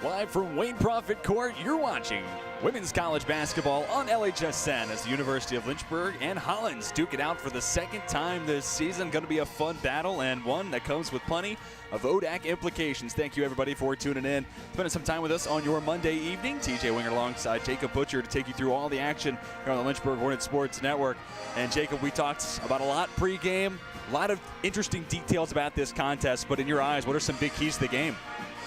Live from Wayne Profit Court, you're watching women's college basketball on LHSN as the University of Lynchburg and Hollins duke it out for the second time this season. Going to be a fun battle and one that comes with plenty of ODAC implications. Thank you, everybody, for tuning in, spending some time with us on your Monday evening. TJ Winger alongside Jacob Butcher to take you through all the action here on the Lynchburg Hornets Sports Network. And Jacob, we talked about a lot pregame, a lot of interesting details about this contest, but in your eyes, what are some big keys to the game?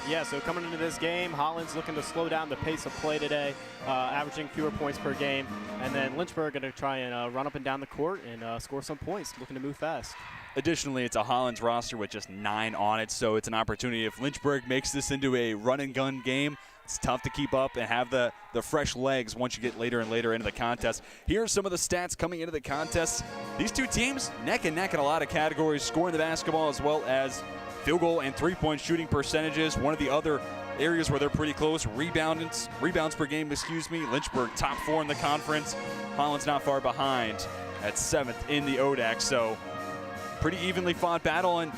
Yeah, so coming into this game, Hollins looking to slow down the pace of play today, averaging fewer points per game. And then Lynchburg going to try and run up and down the court and score some points, looking to move fast. Additionally, it's a Hollins roster with just 9 on it, so it's an opportunity. If Lynchburg makes this into a run-and-gun game, it's tough to keep up and have the fresh legs once you get later and later into the contest. Here are some of the stats coming into the contest. These two teams neck and neck in a lot of categories, scoring the basketball as well as field goal and three-point shooting percentages. One of the other areas where they're pretty close, rebounds per game, Lynchburg top 4 in the conference. Hollins not far behind at 7th in the ODAC. So pretty evenly fought battle. And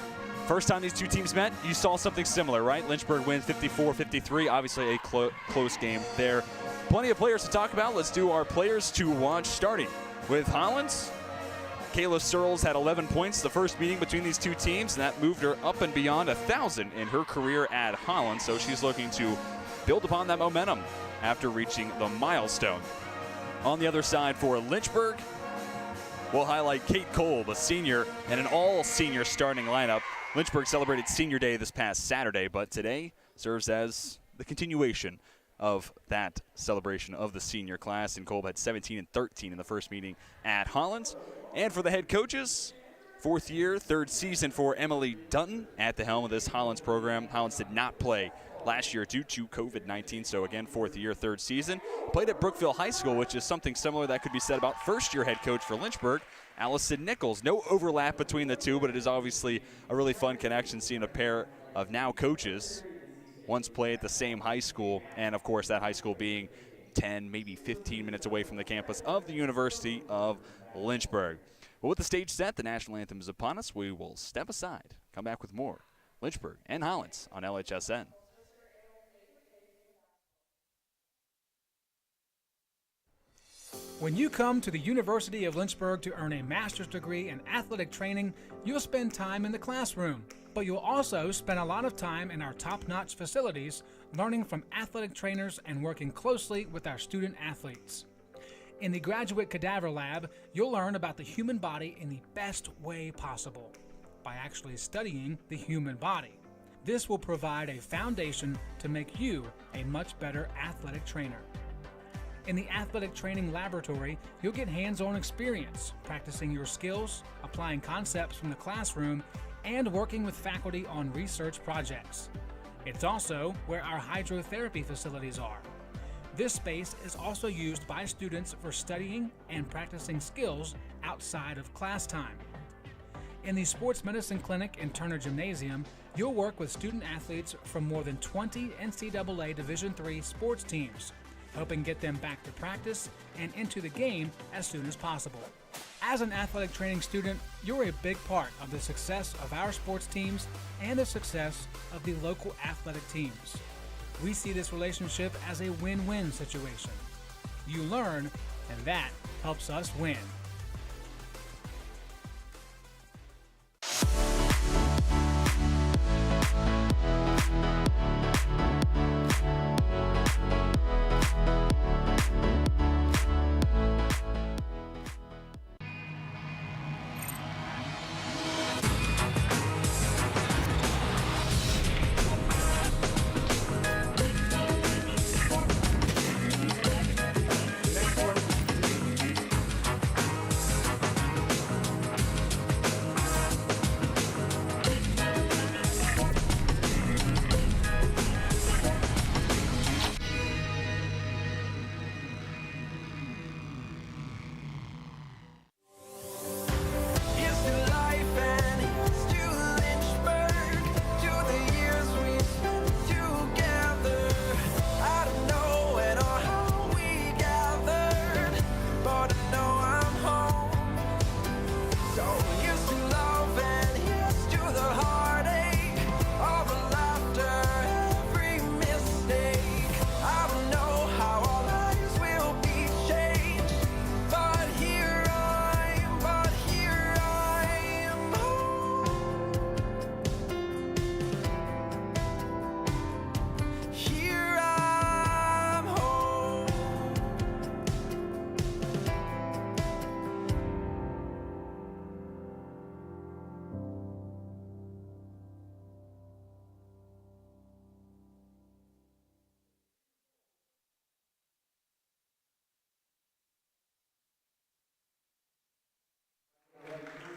first time these two teams met, you saw something similar, right? Lynchburg wins 54-53. Obviously a close game there. Plenty of players to talk about. Let's do our players to watch, starting with Hollins. Kayla Searles had 11 points the first meeting between these two teams, and that moved her up and beyond 1,000 in her career at Hollins. So she's looking to build upon that momentum after reaching the milestone. On the other side for Lynchburg, we'll highlight Kate Kolb, a senior, and an all-senior starting lineup. Lynchburg celebrated Senior Day this past Saturday, but today serves as the continuation of that celebration of the senior class. And Kolb had 17 and 13 in the first meeting at Hollins. And for the head coaches, 4th year, 3rd season for Emily Dutton at the helm of this Hollins program. Hollins did not play last year due to COVID-19, so again, 4th year, 3rd season. Played at Brookville High School, which is something similar that could be said about first-year head coach for Lynchburg, Allison Nichols. No overlap between the two, but it is obviously a really fun connection seeing a pair of now coaches once play at the same high school, and of course that high school being 10, maybe 15 minutes away from the campus of the University of Lynchburg. Well, with the stage set, the national anthem is upon us. We will step aside, come back with more Lynchburg and Hollins on LHSN. When you come to the University of Lynchburg to earn a master's degree in athletic training, you'll spend time in the classroom, but you'll also spend a lot of time in our top-notch facilities, learning from athletic trainers and working closely with our student athletes. In the Graduate Cadaver Lab, you'll learn about the human body in the best way possible, by actually studying the human body. This will provide a foundation to make you a much better athletic trainer. In the Athletic Training Laboratory, you'll get hands-on experience, practicing your skills, applying concepts from the classroom, and working with faculty on research projects. It's also where our hydrotherapy facilities are. This space is also used by students for studying and practicing skills outside of class time. In the Sports Medicine Clinic and Turner Gymnasium, you'll work with student athletes from more than 20 NCAA Division III sports teams, helping get them back to practice and into the game as soon as possible. As an athletic training student, you're a big part of the success of our sports teams and the success of the local athletic teams. We see this relationship as a win-win situation. You learn, and that helps us win.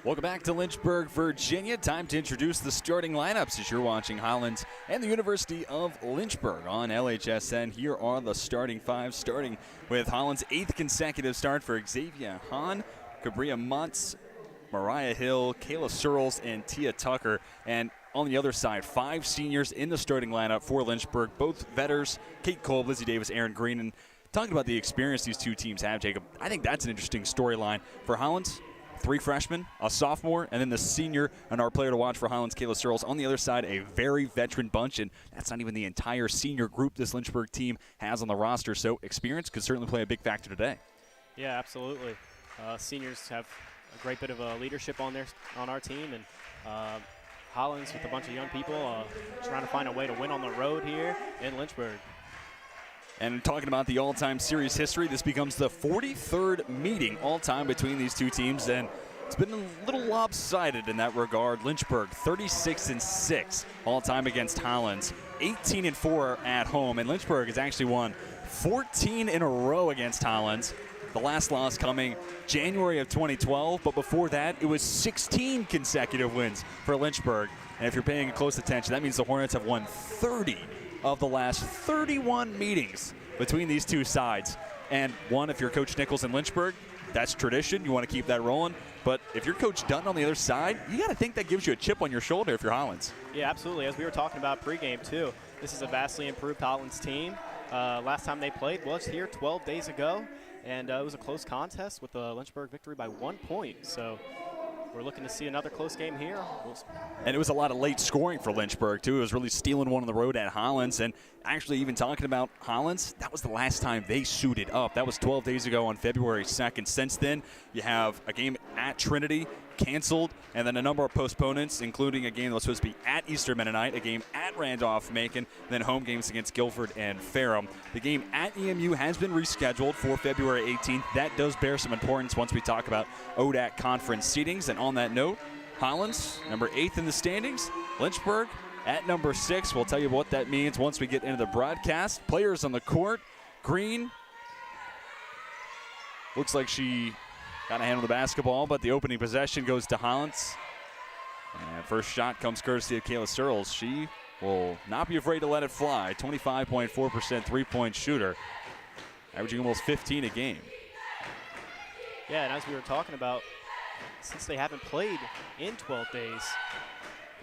Welcome back to Lynchburg, Virginia. Time to introduce the starting lineups as you're watching Hollins and the University of Lynchburg on LHSN. Here are the starting five, starting with Hollins' 8th consecutive start for Xavier Hahn, Cabria Muntz, Mariah Hill, Kayla Searles, and Tia Tucker. And on the other side, 5 seniors in the starting lineup for Lynchburg, both vetters, Kate Kolb, Lizzie Davis, Aaron Green. And talking about the experience these two teams have, Jacob, I think that's an interesting storyline for Hollins. 3 freshmen, a sophomore, and then the senior, and our player to watch for Hollins, Kayla Searles. On the other side, a very veteran bunch, and that's not even the entire senior group this Lynchburg team has on the roster, so experience could certainly play a big factor today. Yeah, absolutely. Seniors have a great bit of leadership on our team, and Hollins with a bunch of young people trying to find a way to win on the road here in Lynchburg. And talking about the all-time series history, this becomes the 43rd meeting all-time between these two teams, and it's been a little lopsided in that regard. Lynchburg 36-6 all-time against Hollins, 18-4 at home, and Lynchburg has actually won 14 in a row against Hollins. The last loss coming January of 2012, but before that, it was 16 consecutive wins for Lynchburg. And if you're paying close attention, that means the Hornets have won 30 of the last 31 meetings between these two sides. And one, if you're Coach Nichols in Lynchburg, that's tradition. You want to keep that rolling. But if you're Coach Dutton on the other side, you got to think that gives you a chip on your shoulder if you're Hollins. Yeah, absolutely. As we were talking about pregame, too, this is a vastly improved Hollins team. Last time they played was here 12 days ago, and it was a close contest with the Lynchburg victory by 1 point. So we're looking to see another close game here. And it was a lot of late scoring for Lynchburg, too. It was really stealing one on the road at Hollins. And actually, even talking about Hollins, that was the last time they suited up. That was 12 days ago on February 2nd. Since then, you have a game at Trinity canceled, and then a number of postponements, including a game that was supposed to be at Eastern Mennonite, a game at Randolph-Macon, then home games against Guilford and Ferrum. The game at EMU has been rescheduled for February 18th. That does bear some importance once we talk about ODAC conference seedings. And on that note, Hollins, number 8th in the standings. Lynchburg at number 6. We'll tell you what that means once we get into the broadcast. Players on the court. Green looks like she got to handle the basketball, but the opening possession goes to Hollins. And first shot comes courtesy of Kayla Searles. She will not be afraid to let it fly. 25.4% three-point shooter, averaging almost 15 a game. Yeah, and as we were talking about, since they haven't played in 12 days,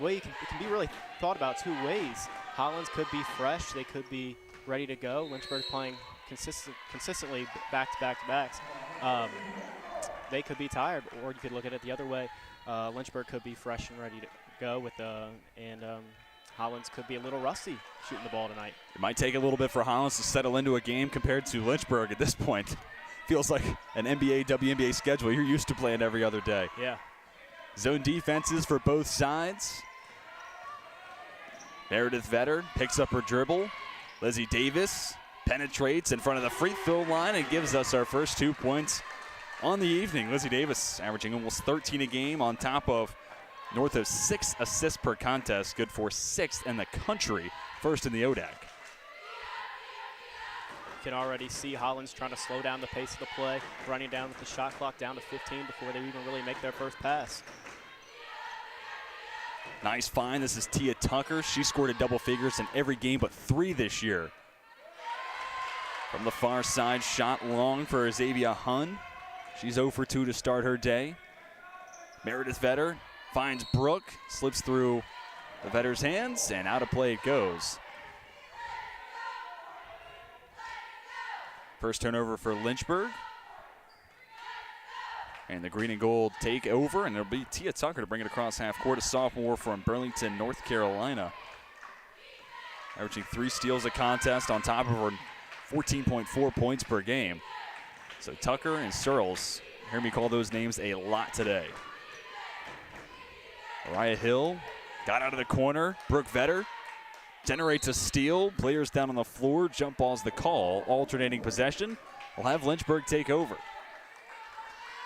it can be really thought about 2 ways. Hollins could be fresh. They could be ready to go. Lynchburg playing consistently back-to-back-to-backs. They could be tired, or you could look at it the other way. Lynchburg could be fresh and ready to go and Hollins could be a little rusty shooting the ball tonight. It might take a little bit for Hollins to settle into a game compared to Lynchburg at this point. Feels like an NBA, WNBA schedule you're used to playing every other day. Yeah. Zone defenses for both sides. Meredith Vetter picks up her dribble. Lizzie Davis penetrates in front of the free throw line and gives us our first 2 points on the evening. Lizzie Davis averaging almost 13 a game on top of north of 6 assists per contest. Good for 6th in the country, first in the ODAC. You can already see Hollins trying to slow down the pace of the play, running down with the shot clock down to 15 before they even really make their first pass. Nice find. This is Tia Tucker. She scored a double figures in every game but 3 this year. From the far side, shot long for Xavier Hahn. She's 0 for 2 to start her day. Meredith Vetter finds Brooke, slips through the Vetter's hands, and out of play it goes. First turnover for Lynchburg. And the green and gold take over, and it'll be Tia Tucker to bring it across half court, a sophomore from Burlington, North Carolina. Averaging 3 steals a contest on top of her 14.4 points per game. So Tucker and Searles, hear me call those names a lot today. Mariah Hill got out of the corner. Brooke Vetter generates a steal. Players down on the floor. Jump ball's the call. Alternating possession. We'll have Lynchburg take over.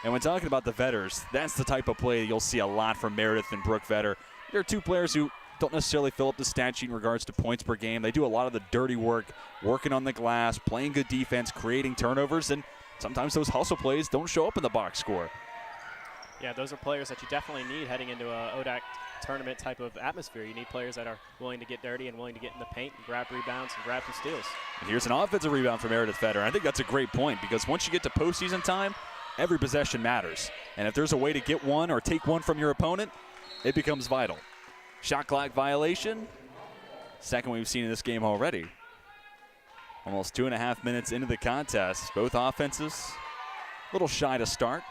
And when talking about the Vetters, that's the type of play you'll see a lot from Meredith and Brooke Vetter. They're 2 players who don't necessarily fill up the stat sheet in regards to points per game. They do a lot of the dirty work, working on the glass, playing good defense, creating turnovers, and sometimes those hustle plays don't show up in the box score. Yeah, those are players that you definitely need heading into a ODAC tournament type of atmosphere. You need players that are willing to get dirty and willing to get in the paint and grab rebounds and grab some steals. And here's an offensive rebound from Meredith Fetter. I think that's a great point because once you get to postseason time, every possession matters. And if there's a way to get one or take one from your opponent, it becomes vital. Shot clock violation. Second we've seen in this game already. Almost 2.5 minutes into the contest. Both offenses a little shy to start.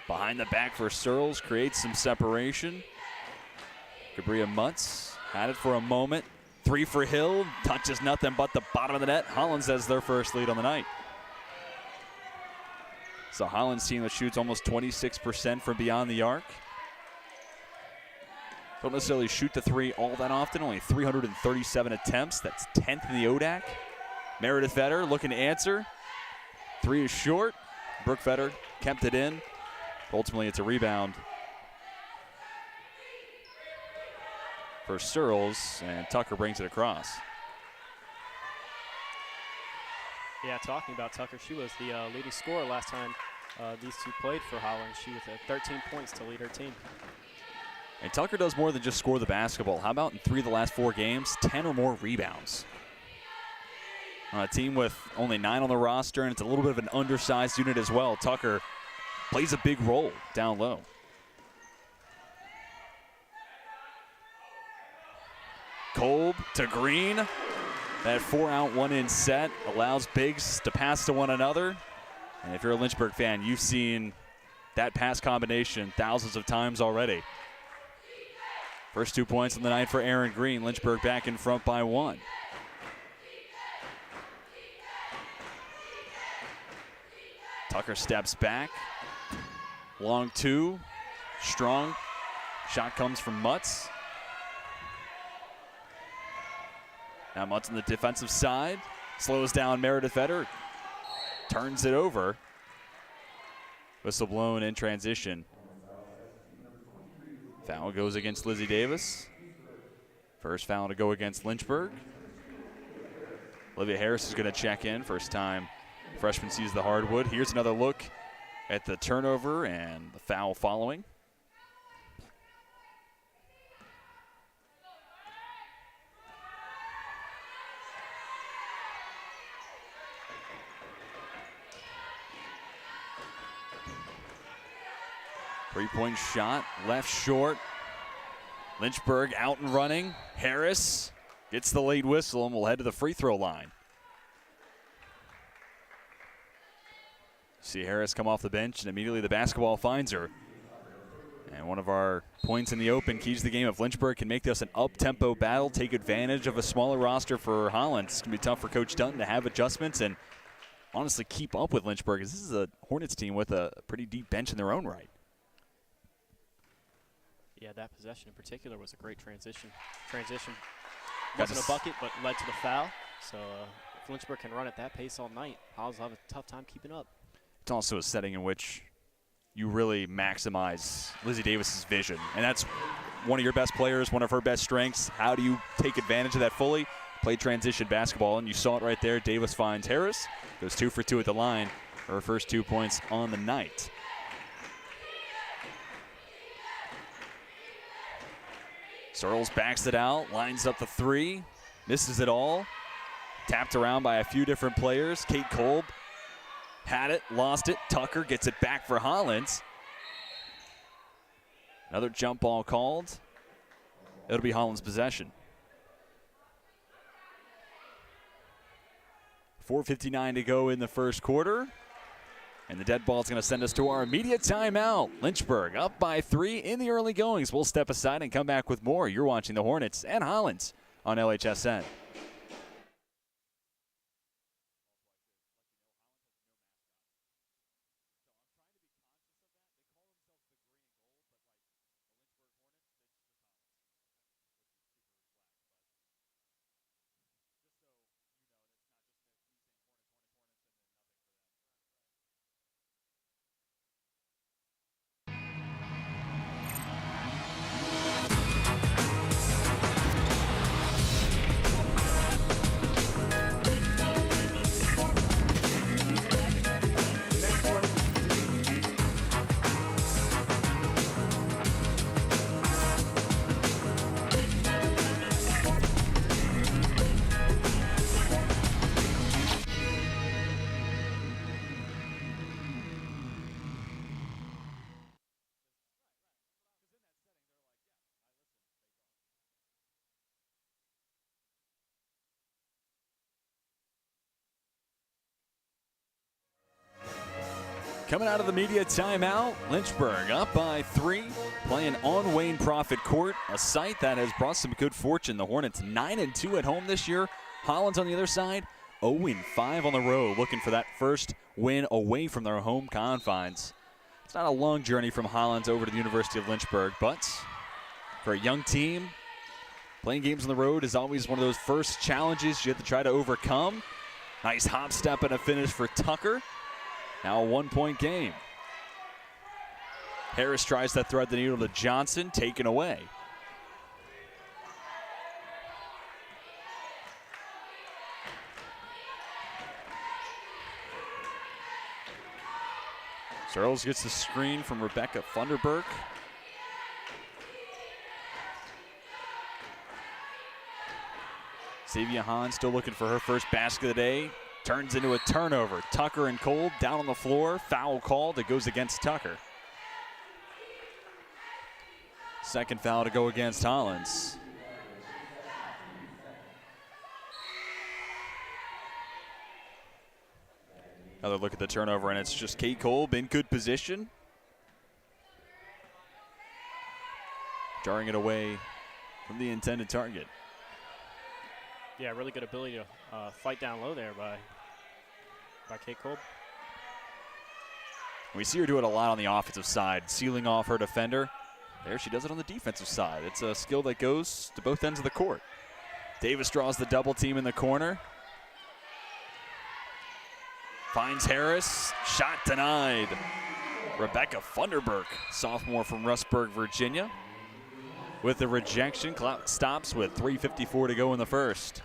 Behind the back for Searles, creates some separation. Cabria Mutz had it for a moment. 3 for Hill, touches nothing but the bottom of the net. Hollins has their first lead on the night. It's a Hollins team that shoots almost 26% from beyond the arc. Don't necessarily shoot the 3 all that often, only 337 attempts. That's 10th in the ODAC. Meredith Fetter looking to answer. 3 is short. Brooke Fetter kept it in. Ultimately, it's a rebound for Searles, and Tucker brings it across. Yeah, talking about Tucker, she was the leading scorer last time these two played for Hollins. She was at 13 points to lead her team. And Tucker does more than just score the basketball. How about in 3 of the last 4 games, 10 or more rebounds? On a team with only 9 on the roster, and it's a little bit of an undersized unit as well. Tucker plays a big role down low. Kolb to Green. That 4-out, 1-in set allows bigs to pass to one another. And if you're a Lynchburg fan, you've seen that pass combination thousands of times already. First 2 points on the night for Aaron Green. Lynchburg back in front by 1. Tucker steps back. Long 2, strong. Shot comes from Mutz. Now Mutz on the defensive side. Slows down Meredith Fetter. Turns it over. Whistle blown in transition. Foul goes against Lizzie Davis. First foul to go against Lynchburg. Olivia Harris is going to check in. First time freshman sees the hardwood. Here's another look at the turnover and the foul following. Three-point shot, left short. Lynchburg out and running. Harris gets the late whistle and will head to the free throw line. See Harris come off the bench, and immediately the basketball finds her. And one of our points in the open keys to the game. If Lynchburg can make this an up-tempo battle, take advantage of a smaller roster for Hollins, it's going to be tough for Coach Dunton to have adjustments and honestly keep up with Lynchburg, as this is a Hornets team with a pretty deep bench in their own right. Yeah, that possession in particular was a great transition. Wasn't a bucket, but led to the foul. So if Lynchburg can run at that pace all night, Hollins will have a tough time keeping up. It's also a setting in which you really maximize Lizzie Davis's vision. And that's one of your best players, one of her best strengths. How do you take advantage of that fully? Play transition basketball, and you saw it right there. Davis finds Harris, goes 2 for 2 at the line, her first 2 points on the night. Searles backs it out, lines up the 3, misses it all. Tapped around by a few different players. Kate Kolb had it, lost it. Tucker gets it back for Hollins. Another jump ball called. It'll be Hollins' possession. 4:59 to go in the first quarter. And the dead ball is going to send us to our immediate timeout. Lynchburg up by 3 in the early goings. We'll step aside and come back with more. You're watching the Hornets and Hollins on LHSN. Coming out of the media timeout, Lynchburg up by 3, playing on Wayne Prophet Court, a site that has brought some good fortune. The Hornets 9-2 at home this year. Hollins on the other side, 0-5 on the road, looking for that first win away from their home confines. It's not a long journey from Hollins over to the University of Lynchburg, but for a young team, playing games on the road is always one of those first challenges you have to try to overcome. Nice hop step and a finish for Tucker. Now a 1-point game. Harris tries to thread the needle to Johnson, taken away. Searles gets the screen from Rebecca Funderburk. Xavier Hahn still looking for her first basket of the day. Turns into a turnover. Tucker and Cole down on the floor. Foul called. It goes against Tucker. Second foul to go against Hollins. Another look at the turnover, and it's just Kate Kolb in good position. Jarring it away from the intended target. Yeah, really good ability to fight down low there by Kate Kolb. We see her do it a lot on the offensive side, sealing off her defender. There she does it on the defensive side. It's a skill that goes to both ends of the court. Davis draws the double team in the corner. Finds Harris, shot denied. Rebecca Funderburk, sophomore from Rustburg, Virginia. With the rejection, clock stops with 3:54 to go in the first.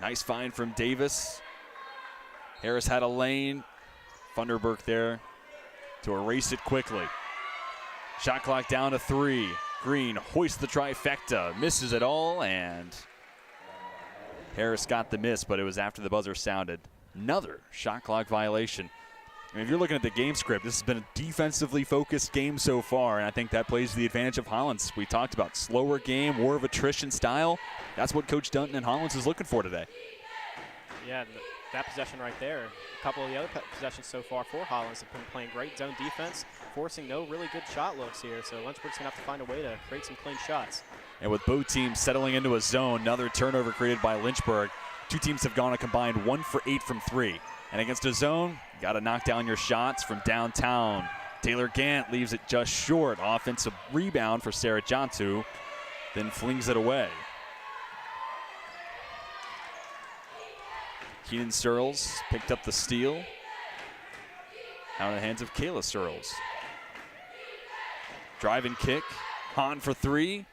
Nice find from Davis. Harris had a lane. Funderburk there to erase it quickly. Shot clock down to 3. Green hoists the trifecta, misses it all, and Harris got the miss, but it was after the buzzer sounded. Another shot clock violation. I mean, if you're looking at the game script, this has been a defensively focused game so far, and I think that plays to the advantage of Hollins. We talked about slower game, war of attrition style. That's what Coach Dunton and Hollins is looking for today. Yeah, that possession right there. A couple of the other possessions so far for Hollins have been playing great zone defense, forcing no really good shot looks here. So Lynchburg's going to have to find a way to create some clean shots. And with both teams settling into a zone, another turnover created by Lynchburg. Two teams have gone a combined 1 for 8 from 3. And against a zone, you got to knock down your shots from downtown. Taylor Gant leaves it just short. Offensive rebound for Sarah Jantu, then flings it away. Keenan Searles picked up the steal. Out of the hands of Kayla Searles. Drive and kick. Hahn for 3.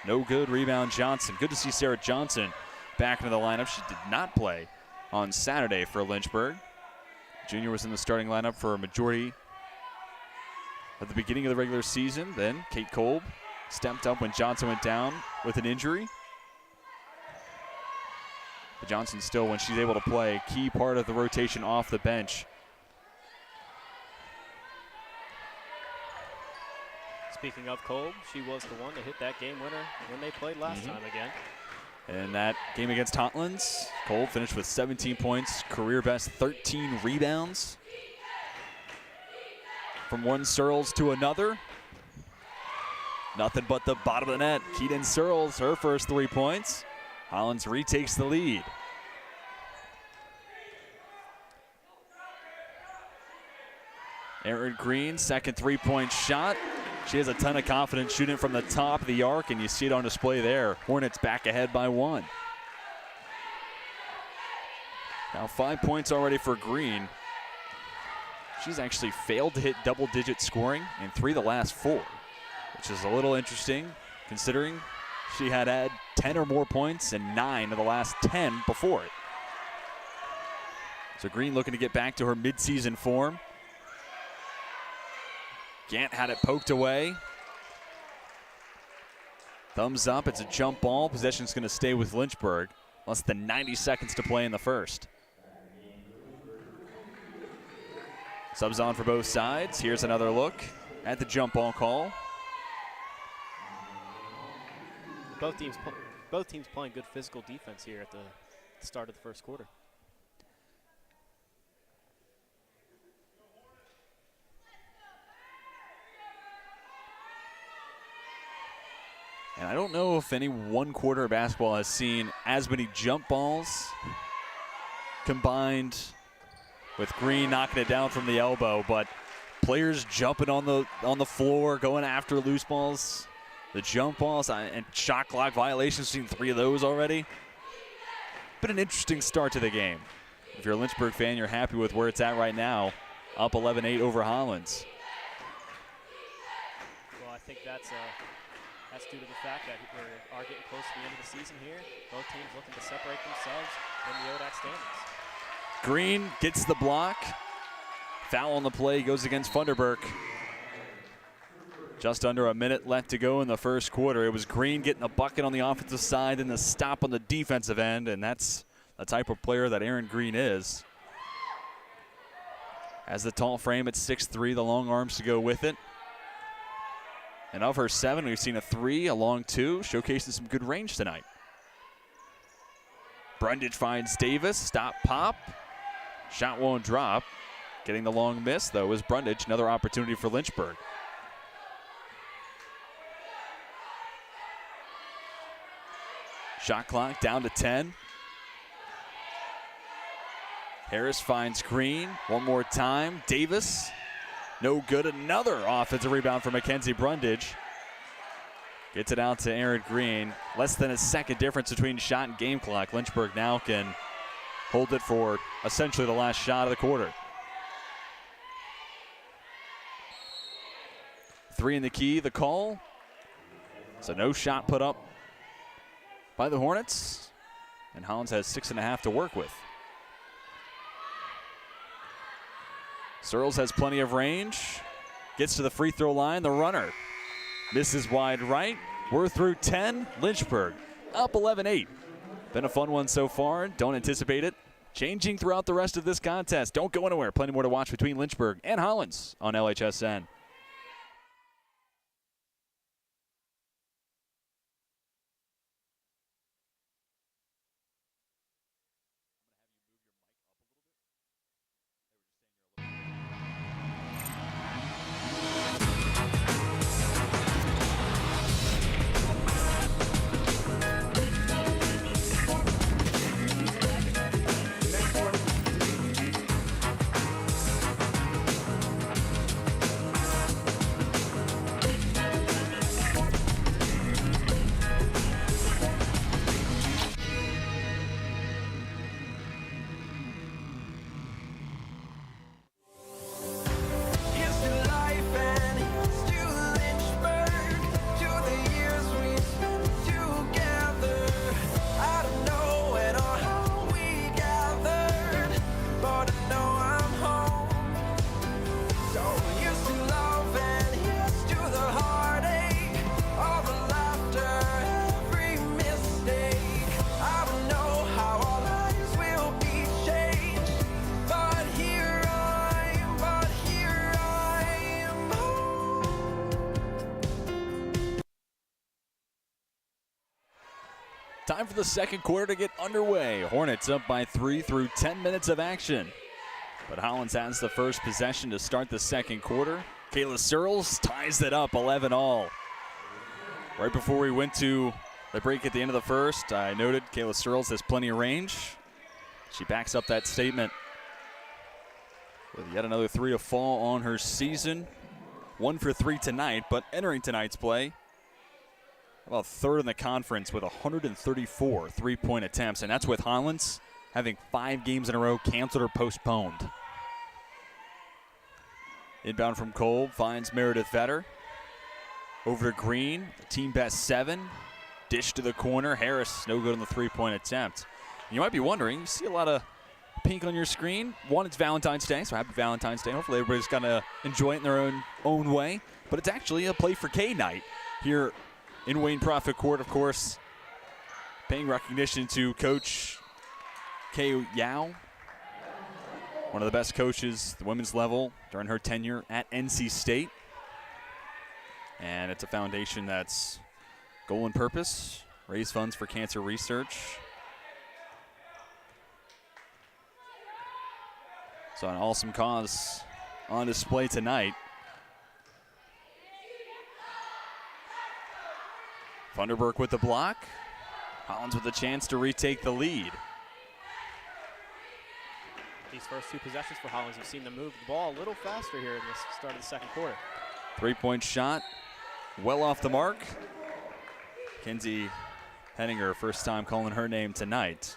No good. Rebound Johnson. Good to see Sarah Johnson back into the lineup. She did not play on Saturday for Lynchburg. Junior was in the starting lineup for a majority at the beginning of the regular season. Then Kate Kolb stepped up when Johnson went down with an injury. But Johnson still, when she's able to play, key part of the rotation off the bench. Speaking of Kolb, she was the one to hit that game winner when they played last time again. In that game against Hollins, Kolb finished with 17 points, career best 13 rebounds. From one Searles to another. Nothing but the bottom of the net. Keaton Searles, her first 3 points. Hollins retakes the lead. Erin Green, second 3-point shot. She has a ton of confidence shooting from the top of the arc, and you see it on display there. Hornets back ahead by 1. Now 5 points already for Green. She's actually failed to hit double-digit scoring in 3 of the last 4, which is a little interesting considering she had 10 or more points in 9 of the last 10 before it. So Green looking to get back to her midseason form. Gant had it poked away. Thumbs up, it's a jump ball. Possession's going to stay with Lynchburg. Less than 90 seconds to play in the first. Subs on for both sides. Here's another look at the jump ball call. Both teams playing good physical defense here at the start of the first quarter. And I don't know if any one quarter of basketball has seen as many jump balls combined with Green knocking it down from the elbow, but players jumping on the floor, going after loose balls, the jump balls, and shot clock violations. Seen 3 of those already. Been an interesting start to the game. If you're a Lynchburg fan, you're happy with where it's at right now, up 11-8 over Hollins. Well, I think that's due to the fact that we are getting close to the end of the season here. Both teams looking to separate themselves in the ODAC standings. Green gets the block. Foul on the play goes against Funderburk. Just under a minute left to go in the first quarter. It was Green getting a bucket on the offensive side and the stop on the defensive end, and that's the type of player that Aaron Green is. Has the tall frame at 6'3", the long arms to go with it. And of her 7, we've seen a 3, a long 2, showcasing some good range tonight. Brundage finds Davis, stop, pop. Shot won't drop. Getting the long miss, though, is Brundage. Another opportunity for Lynchburg. Shot clock down to 10. Harris finds Green one more time. Davis, no good. Another offensive rebound for Mackenzie Brundage. Gets it out to Aaron Green. Less than a second difference between shot and game clock. Lynchburg now can hold it for essentially the last shot of the quarter. 3 in the key, the call. So no shot put up by the Hornets. And Hollins has 6.5 to work with. Searles has plenty of range. Gets to the free throw line. The runner misses wide right. We're through 10. Lynchburg up 11-8. Been a fun one so far. Don't anticipate it changing throughout the rest of this contest. Don't go anywhere. Plenty more to watch between Lynchburg and Hollins on LHSN. Time for the second quarter to get underway. Hornets up by 3 through 10 minutes of action. But Hollins has the first possession to start the second quarter. Kayla Searles ties it up 11-all. Right before we went to the break at the end of the first, I noted Kayla Searles has plenty of range. She backs up that statement with yet another 3 to fall on her season. 1 for 3 tonight, but entering tonight's play, about third in the conference with 134 three-point attempts, and that's with Hollins having 5 games in a row canceled or postponed. Inbound from Kolb finds Meredith Vetter. Over to Green, team best 7. Dish to the corner. Harris, no good on the three-point attempt. You might be wondering, you see a lot of pink on your screen. One, it's Valentine's Day, so happy Valentine's Day. Hopefully everybody's going to enjoy it in their own way. But it's actually a Play for K night here in Wayne Prophet Court, of course. Paying recognition to Coach Kay Yao, one of the best coaches, the women's level, during her tenure at NC State. And it's a foundation that's goal and purpose, raise funds for cancer research. So an awesome cause on display tonight. Thunderberg with the block. Hollins with a chance to retake the lead. These first two possessions for Hollins, you've seen them move the ball a little faster here in the start of the second quarter. Three-point shot, well off the mark. Kenzie Henninger, first time calling her name tonight.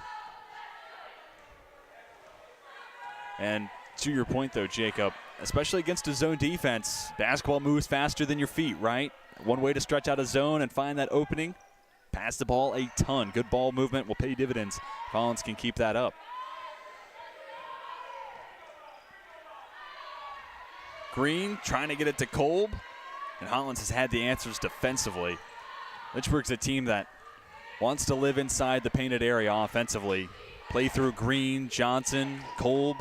And to your point, though, Jacob, especially against a zone defense, basketball moves faster than your feet, right? One way to stretch out a zone and find that opening, pass the ball a ton. Good ball movement will pay dividends. Hollins can keep that up. Green trying to get it to Kolb, and Hollins has had the answers defensively. Lynchburg's a team that wants to live inside the painted area offensively. Play through Green, Johnson, Kolb,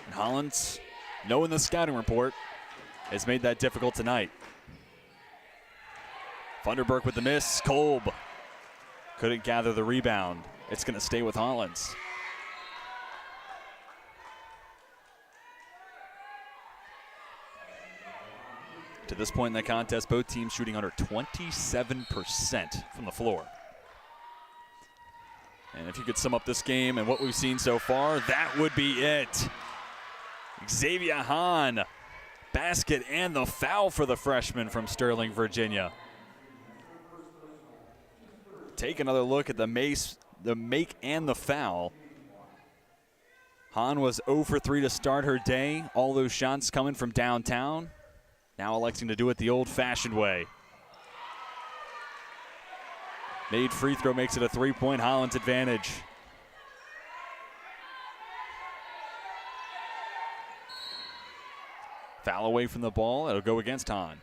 and Hollins, knowing the scouting report, has made that difficult tonight. Thunderberg with the miss. Kolb couldn't gather the rebound. It's going to stay with Hollins. To this point in the contest, both teams shooting under 27% from the floor. And if you could sum up this game and what we've seen so far, that would be it. Xavier Hahn, basket and the foul for the freshman from Sterling, Virginia. Take another look at the make and the foul. Hahn was 0 for 3 to start her day. All those shots coming from downtown. Now electing to do it the old-fashioned way. Made free throw makes it a three-point Hollins advantage. Foul away from the ball. It'll go against Hahn.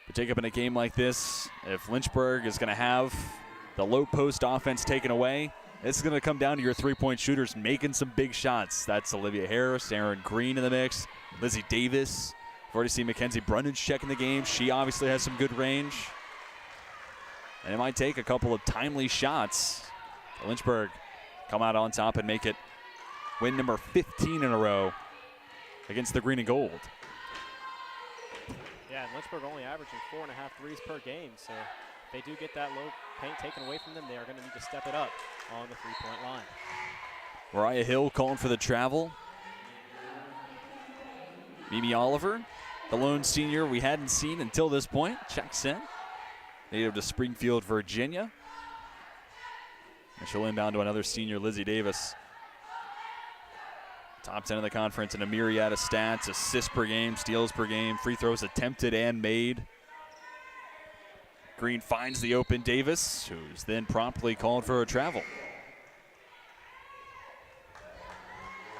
But Jacob, in a game like this, if Lynchburg is going to have the low post offense taken away, it's going to come down to your three-point shooters making some big shots. That's Olivia Harris, Aaron Green in the mix, Lizzie Davis. We've already seen Mackenzie Brundage checking the game. She obviously has some good range. And it might take a couple of timely shots. Lynchburg come out on top and make it win number 15 in a row against the green and gold. Yeah, and Lynchburg only averaging 4.5 threes per game, so if they do get that low paint taken away from them, they are going to need to step it up on the three-point line. Mariah Hill calling for the travel. Mimi Oliver, the lone senior we hadn't seen until this point, checks in. Native to Springfield, Virginia. And she'll inbound to another senior, Lizzie Davis. Top 10 in the conference in a myriad of stats, assists per game, steals per game, free throws attempted and made. Green finds the open Davis, who's then promptly called for a travel.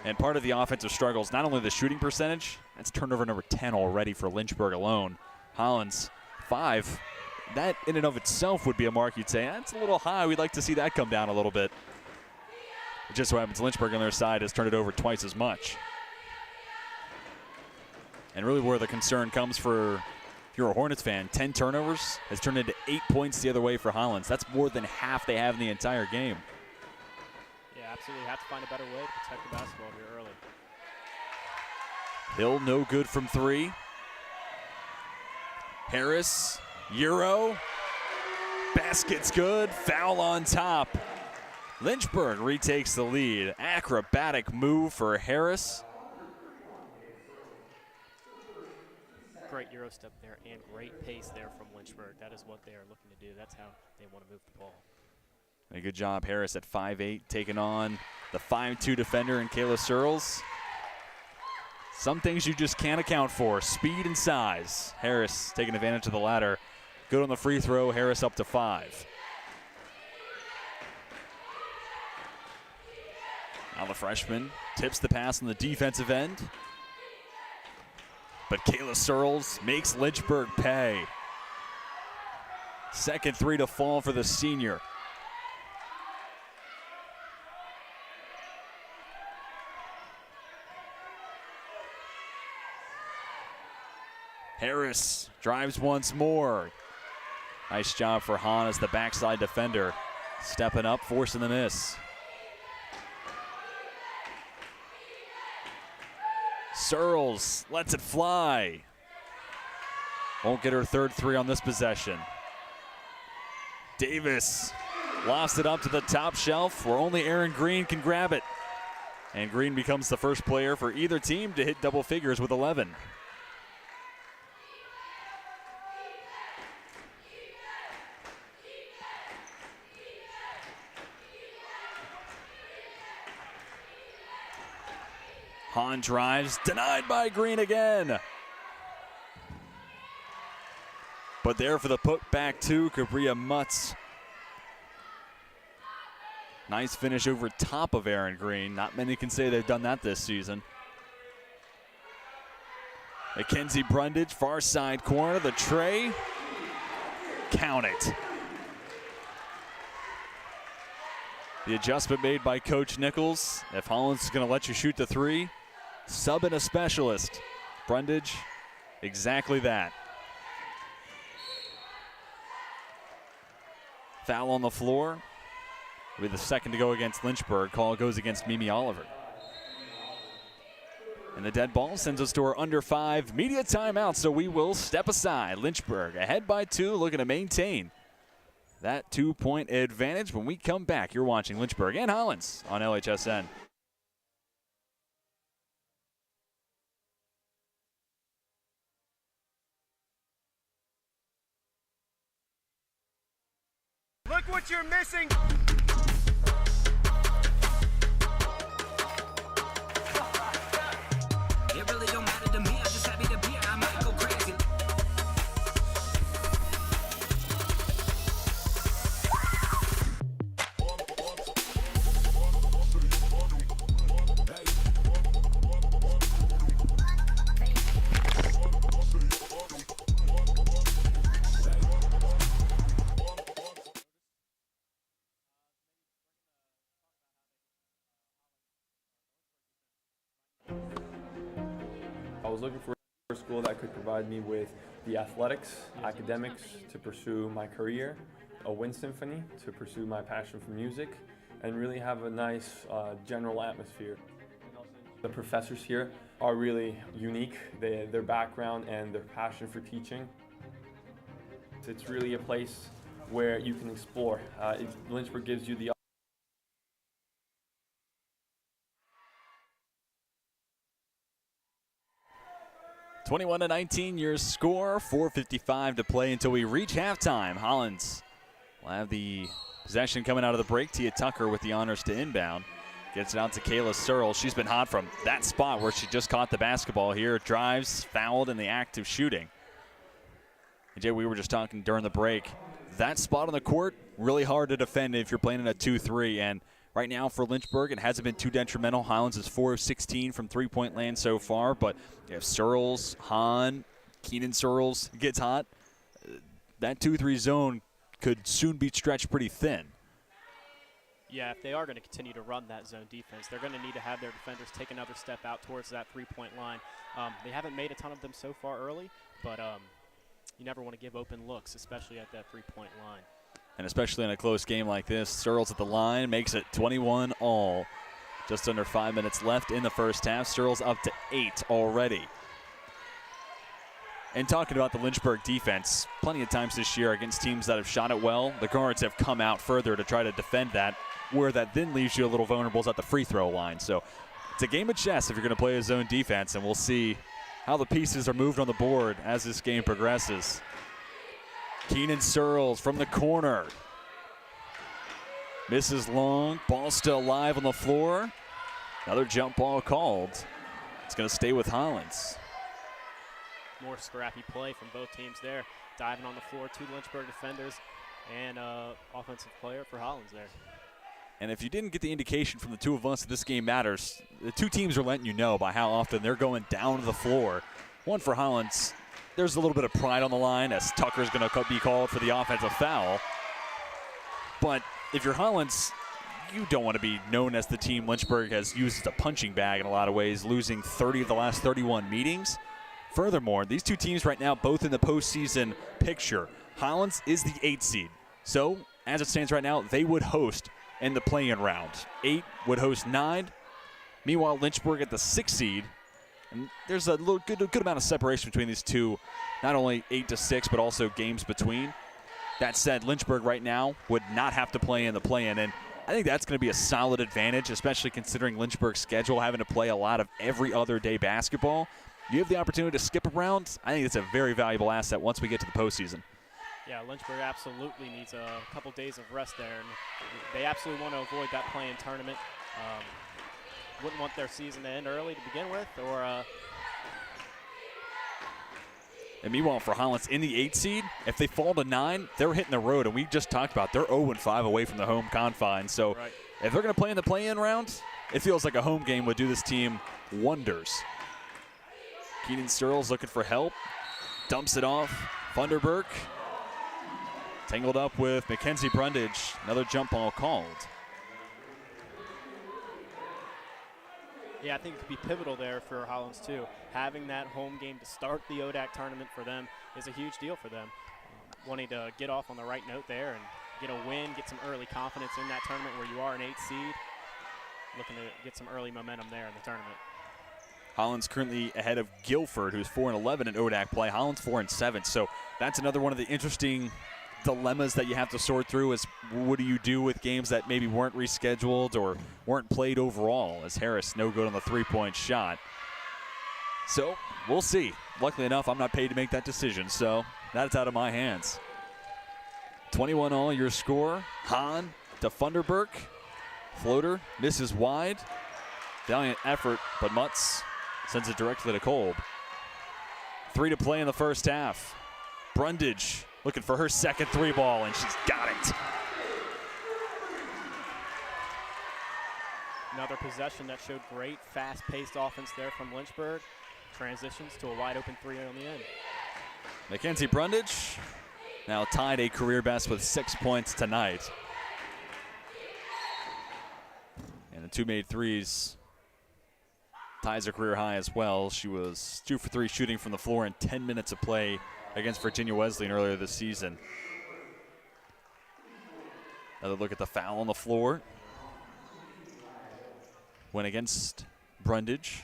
And part of the offensive struggles, not only the shooting percentage, that's turnover number 10 already for Lynchburg alone. Hollins, 5. That in and of itself would be a mark you'd say, that's a little high. We'd like to see that come down a little bit. It just so happens Lynchburg on their side has turned it over twice as much. And really where the concern comes for, if you're a Hornets fan, 10 turnovers has turned into 8 points the other way for Hollins. That's more than half they have in the entire game. Yeah, absolutely. Have to find a better way to protect the basketball here early. Hill no good from 3. Harris, Euro. Basket's good. Foul on top. Lynchburg retakes the lead. Acrobatic move for Harris. Great Euro step there and great pace there from Lynchburg. That is what they are looking to do. That's how they want to move the ball. A good job, Harris at 5'8", taking on the 5'2" defender in Kayla Searles. Some things you just can't account for, speed and size. Harris taking advantage of the ladder. Good on the free throw, Harris up to 5. Now the freshman tips the pass on the defensive end. But Kayla Searles makes Lynchburg pay. Second three to fall for the senior. Harris drives once more. Nice job for Hahn as the backside defender. Stepping up, forcing the miss. Searles lets it fly. Won't get her third three on this possession. Davis lofts it up to the top shelf where only Aaron Green can grab it. And Green becomes the first player for either team to hit double figures with 11. Hahn drives, denied by Green again. But there for the putback to Cabria Mutz. Nice finish over top of Aaron Green. Not many can say they've done that this season. Mackenzie Brundage, far side corner, the tray. Count it. The adjustment made by Coach Nichols. If Hollins is going to let you shoot the three, sub in a specialist. Brundage, exactly that. Foul on the floor. With the second to go against Lynchburg. Call goes against Mimi Oliver. And the dead ball sends us to our under 5 media timeout, so we will step aside. Lynchburg ahead by 2, looking to maintain that 2-point advantage. When we come back, you're watching Lynchburg and Hollins on LHSN. Look what you're missing. It really don't matter to me. I'm just happy to be here. I might go crazy. I was looking for a school that could provide me with the athletics, academics to pursue my career, a wind symphony to pursue my passion for music, and really have a nice general atmosphere. The professors here are really unique, their background and their passion for teaching. It's really a place where you can explore. Lynchburg gives you the 21-19 your score, 4:55 to play until we reach halftime. Hollins will have the possession coming out of the break. Tia Tucker with the honors to inbound. Gets it out to Kayla Searle. She's been hot from that spot where she just caught the basketball here. Drives, fouled in the act of shooting. And Jay, we were just talking during the break. That spot on the court, really hard to defend if you're playing in a 2-3. And right now for Lynchburg, it hasn't been too detrimental. Hollins is 4 of 16 from three-point land so far. But if Searles, Hahn, Keenan Searles gets hot, that 2-3 zone could soon be stretched pretty thin. Yeah, if they are going to continue to run that zone defense, they're going to need to have their defenders take another step out towards that three-point line. They haven't made a ton of them so far early, but you never want to give open looks, especially at that three-point line. And especially in a close game like this, Searles at the line makes it 21 all. Just under 5 minutes left in the first half. Searles up to 8 already. And talking about the Lynchburg defense, plenty of times this year against teams that have shot it well, the guards have come out further to try to defend that, where that then leaves you a little vulnerable at the free throw line. So it's a game of chess if you're going to play a zone defense, and we'll see how the pieces are moved on the board as this game progresses. Keenan Searles from the corner. Misses long, ball still alive on the floor. Another jump ball called. It's going to stay with Hollins. More scrappy play from both teams there. Diving on the floor, 2 Lynchburg defenders and offensive player for Hollins there. And if you didn't get the indication from the two of us that this game matters, the two teams are letting you know by how often they're going down to the floor. One for Hollins, there's a little bit of pride on the line as Tucker's going to be called for the offensive foul. But if you're Hollins, you don't want to be known as the team Lynchburg has used as a punching bag in a lot of ways, losing 30 of the last 31 meetings. Furthermore, these two teams right now both in the postseason picture. Hollins is the 8th seed. So, as it stands right now, they would host in the play-in round. 8 would host 9. Meanwhile, Lynchburg at the 6th seed. And there's a little good amount of separation between these two not only 8-6, but also games between. That said, Lynchburg right now would not have to play in the play-in, and I think that's going to be a solid advantage, especially considering Lynchburg's schedule, having to play a lot of every other day basketball. You have the opportunity to skip around. I think it's a very valuable asset once we get to the postseason. Yeah, Lynchburg absolutely needs a couple days of rest there, and they absolutely want to avoid that play-in tournament. Wouldn't want their season to end early to begin with, or and meanwhile, for Hollins in the 8 seed, if they fall to 9, they're hitting the road. And we just talked about they're 0-5 away from the home confines. So right. If they're going to play in the play-in round, it feels like a home game would do this team wonders. Keenan Searles looking for help. Dumps it off. Funderburk tangled up with Mackenzie Brundage. Another jump ball called. Yeah, I think it could be pivotal there for Hollins, too. Having that home game to start the ODAC tournament for them is a huge deal for them. Wanting to get off on the right note there and get a win, get some early confidence in that tournament where you are an 8 seed. Looking to get some early momentum there in the tournament. Hollins currently ahead of Guilford, who's 4-11 in ODAC play. Hollins 4-7. So that's another one of the interesting dilemmas that you have to sort through is what do you do with games that maybe weren't rescheduled or weren't played overall, as Harris no good on the three-point shot. So we'll see. Luckily enough, I'm not paid to make that decision, so that's out of my hands. 21 all your score. Hahn to Funderburk. Floater misses wide. Valiant effort, but Mutz sends it directly to Kolb. 3 to play in the first half. Brundage looking for her second 3-ball, and she's got it. Another possession that showed great fast-paced offense there from Lynchburg. Transitions to a wide-open 3 on the end. Mackenzie Brundage now tied a career best with 6 points tonight. And the 2 made threes ties her career high as well. She was 2 for 3 shooting from the floor in 10 minutes of play against Virginia Wesleyan earlier this season. Another look at the foul on the floor. Went against Brundage.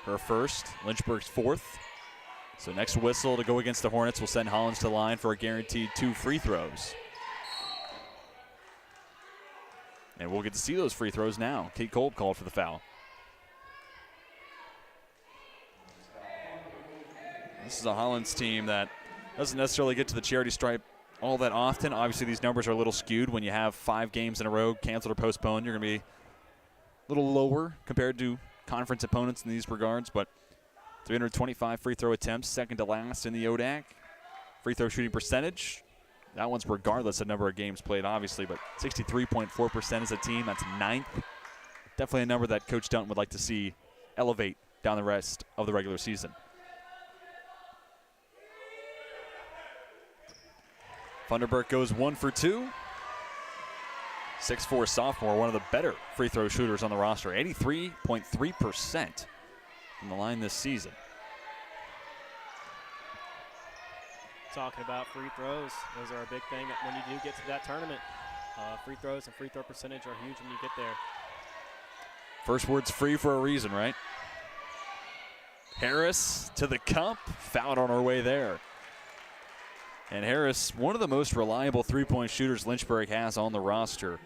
Her first, Lynchburg's 4th. So next whistle to go against the Hornets will send Hollins to the line for a guaranteed 2 free throws. And we'll get to see those free throws now. Kate Kolb called for the foul. This is a Hollins team that doesn't necessarily get to the charity stripe all that often. Obviously, these numbers are a little skewed when you have 5 games in a row canceled or postponed. You're going to be a little lower compared to conference opponents in these regards, but 325 free throw attempts, second to last in the ODAC. Free throw shooting percentage, that one's regardless of number of games played, obviously, but 63.4% as a team. That's 9th. Definitely a number that Coach Dunton would like to see elevate down the rest of the regular season. Funderburk goes 1 for 2. 6'4" sophomore, one of the better free throw shooters on the roster. 83.3% from the line this season. Talking about free throws, those are a big thing when you do get to that tournament. Free throws and free throw percentage are huge when you get there. First word's free for a reason, right? Harris to the cup, fouled on her way there. And Harris, one of the most reliable three-point shooters Lynchburg has on the roster.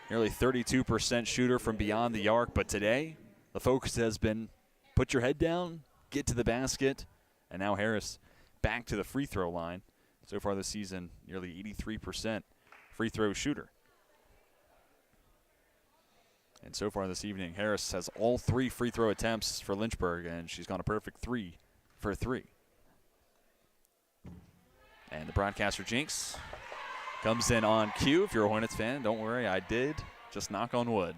Nearly 32% shooter from beyond the arc, but today the focus has been put your head down, get to the basket, and now Harris back to the free throw line. So far this season, nearly 83% free throw shooter. And so far this evening, Harris has all 3 free throw attempts for Lynchburg, and she's gone a perfect 3 for 3. And the broadcaster jinx comes in on cue. If you're a Hornets fan, don't worry, I did. Just knock on wood.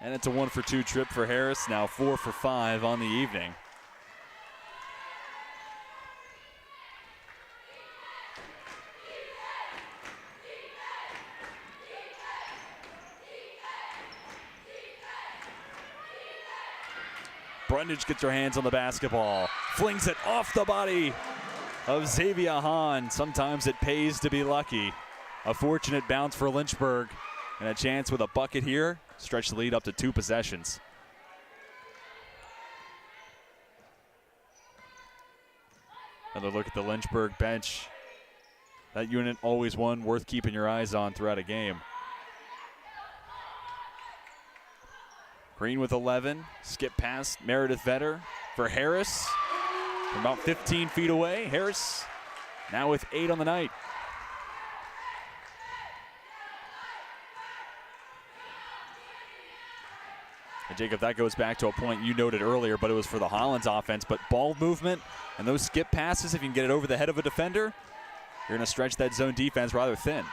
And it's a 1 for 2 trip for Harris, now 4 for 5 on the evening. Brundage gets her hands on the basketball, flings it off the body of Xavier Hahn. Sometimes it pays to be lucky. A fortunate bounce for Lynchburg, and a chance with a bucket here stretch the lead up to 2 possessions. Another look at the Lynchburg bench. That unit always one worth keeping your eyes on throughout a game. Green with 11. Skip past Meredith Vetter for Harris. From about 15 feet away. Harris now with 8 on the night. And Jacob, that goes back to a point you noted earlier, but it was for the Hollins offense. But ball movement and those skip passes, if you can get it over the head of a defender, you're going to stretch that zone defense rather thin.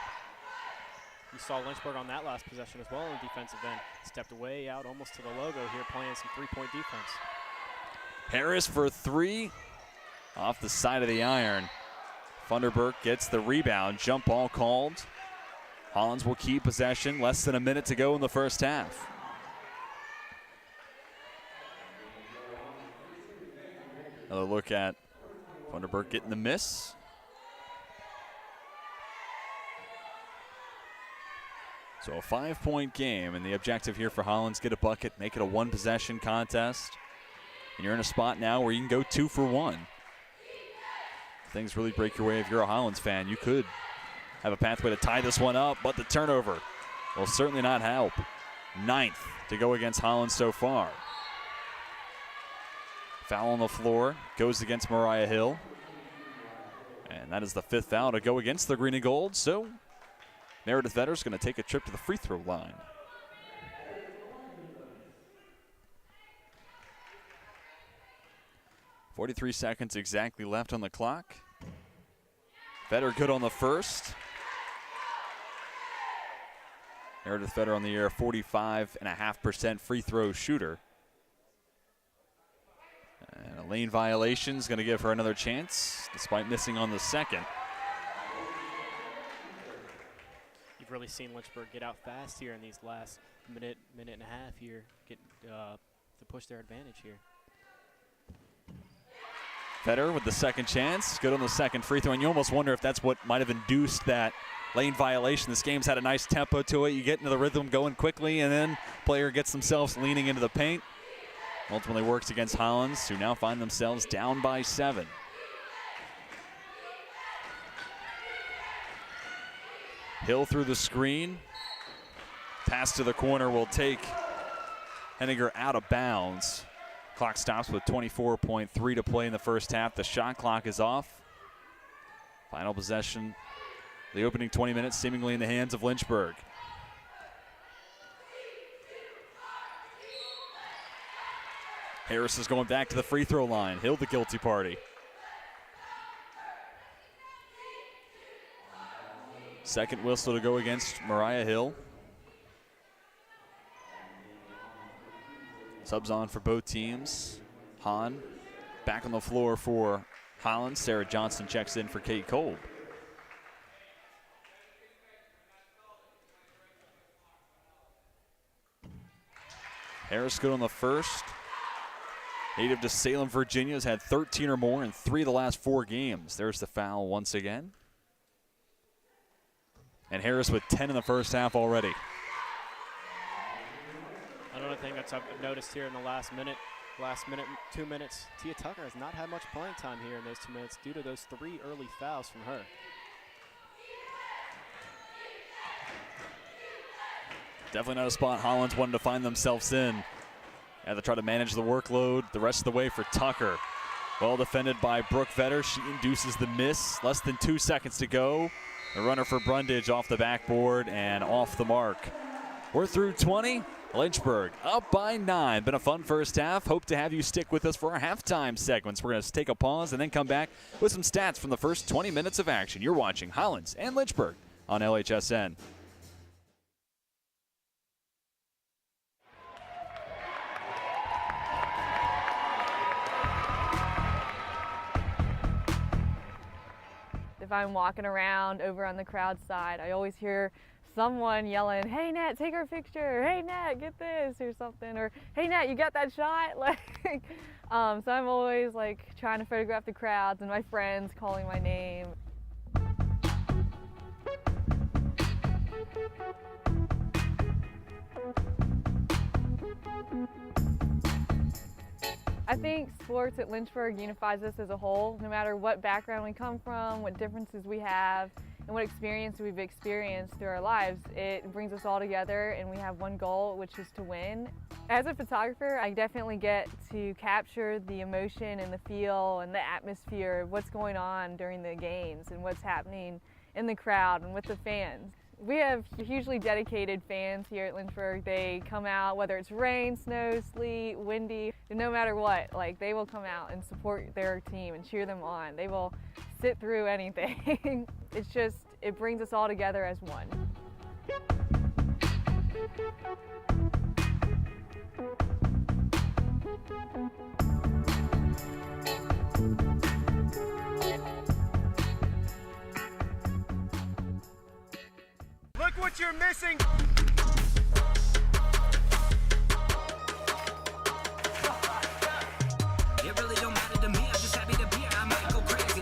You saw Lynchburg on that last possession as well in the defensive end. Stepped way out almost to the logo here, playing some three-point defense. Harris for 3 off the side of the iron. Funderburk gets the rebound. Jump ball called. Hollins will keep possession. Less than a minute to go in the first half. Another look at Funderburk getting the miss. So a 5-point game, and the objective here for Hollins, get a bucket, make it a 1-possession contest. And you're in a spot now where you can go 2 for 1. Things really break your way if you're a Hollins fan. You could have a pathway to tie this one up, but the turnover will certainly not help. 9th to go against Hollins so far. Foul on the floor, goes against Mariah Hill. And that is the 5th foul to go against the green and gold. So Meredith Vetter's going to take a trip to the free throw line. .43 seconds exactly left on the clock. Vetter good on the first. Meredith Vetter on the year, 45.5% free throw shooter. And a lane violation is going to give her another chance, despite missing on the second. You've really seen Lynchburg get out fast here in these last minute and a half here, to push their advantage here. Vetter with the second chance, good on the second free throw, and you almost wonder if that's what might have induced that lane violation. This game's had a nice tempo to it. You get into the rhythm going quickly, and then player gets themselves leaning into the paint. Ultimately works against Hollins, who now find themselves down by 7. Hill through the screen. Pass to the corner will take Henniger out of bounds. Clock stops with 24.3 to play in the first half. The shot clock is off. Final possession. The opening 20 minutes seemingly in the hands of Lynchburg. Harris is going back to the free throw line. Hill the guilty party. Second whistle to go against Mariah Hill. Subs on for both teams. Hahn back on the floor for Hollins. Sarah Johnson checks in for Kate Kolb. Harris good on the first. Native to Salem, Virginia, has had 13 or more in 3 of the last 4 games. There's the foul once again. And Harris with 10 in the first half already. Another thing that I've noticed here in the last minute, 2 minutes, Tia Tucker has not had much playing time here in those 2 minutes due to those 3 early fouls from her. Definitely not a spot Hollins wanted to find themselves in. Had to try to manage the workload the rest of the way for Tucker. Well defended by Brooke Vetter. She induces the miss. Less than 2 seconds to go. The runner for Brundage off the backboard and off the mark. We're through 20. Lynchburg up by 9. Been a fun first half. Hope to have you stick with us for our halftime segments. We're going to take a pause and then come back with some stats from the first 20 minutes of action. You're watching Hollins and Lynchburg on LHSN. If I'm walking around over on the crowd side, I always hear someone yelling, "Hey Nat, take our picture. Hey Nat, get this," or something, or "Hey Nat, you got that shot?" Like, so I'm always like trying to photograph the crowds and my friends calling my name. I think sports at Lynchburg unifies us as a whole. No matter what background we come from, what differences we have, and what experience we've experienced through our lives, it brings us all together and we have one goal, which is to win. As a photographer, I definitely get to capture the emotion and the feel and the atmosphere of what's going on during the games and what's happening in the crowd and with the fans. We have hugely dedicated fans here at Lynchburg. They come out whether it's rain, snow, sleet, windy, no matter what, like they will come out and support their team and cheer them on. They will sit through anything. It's just, it brings us all together as one. Look what you're missing! It really don't matter to me, I'm just happy to be here, I might go crazy.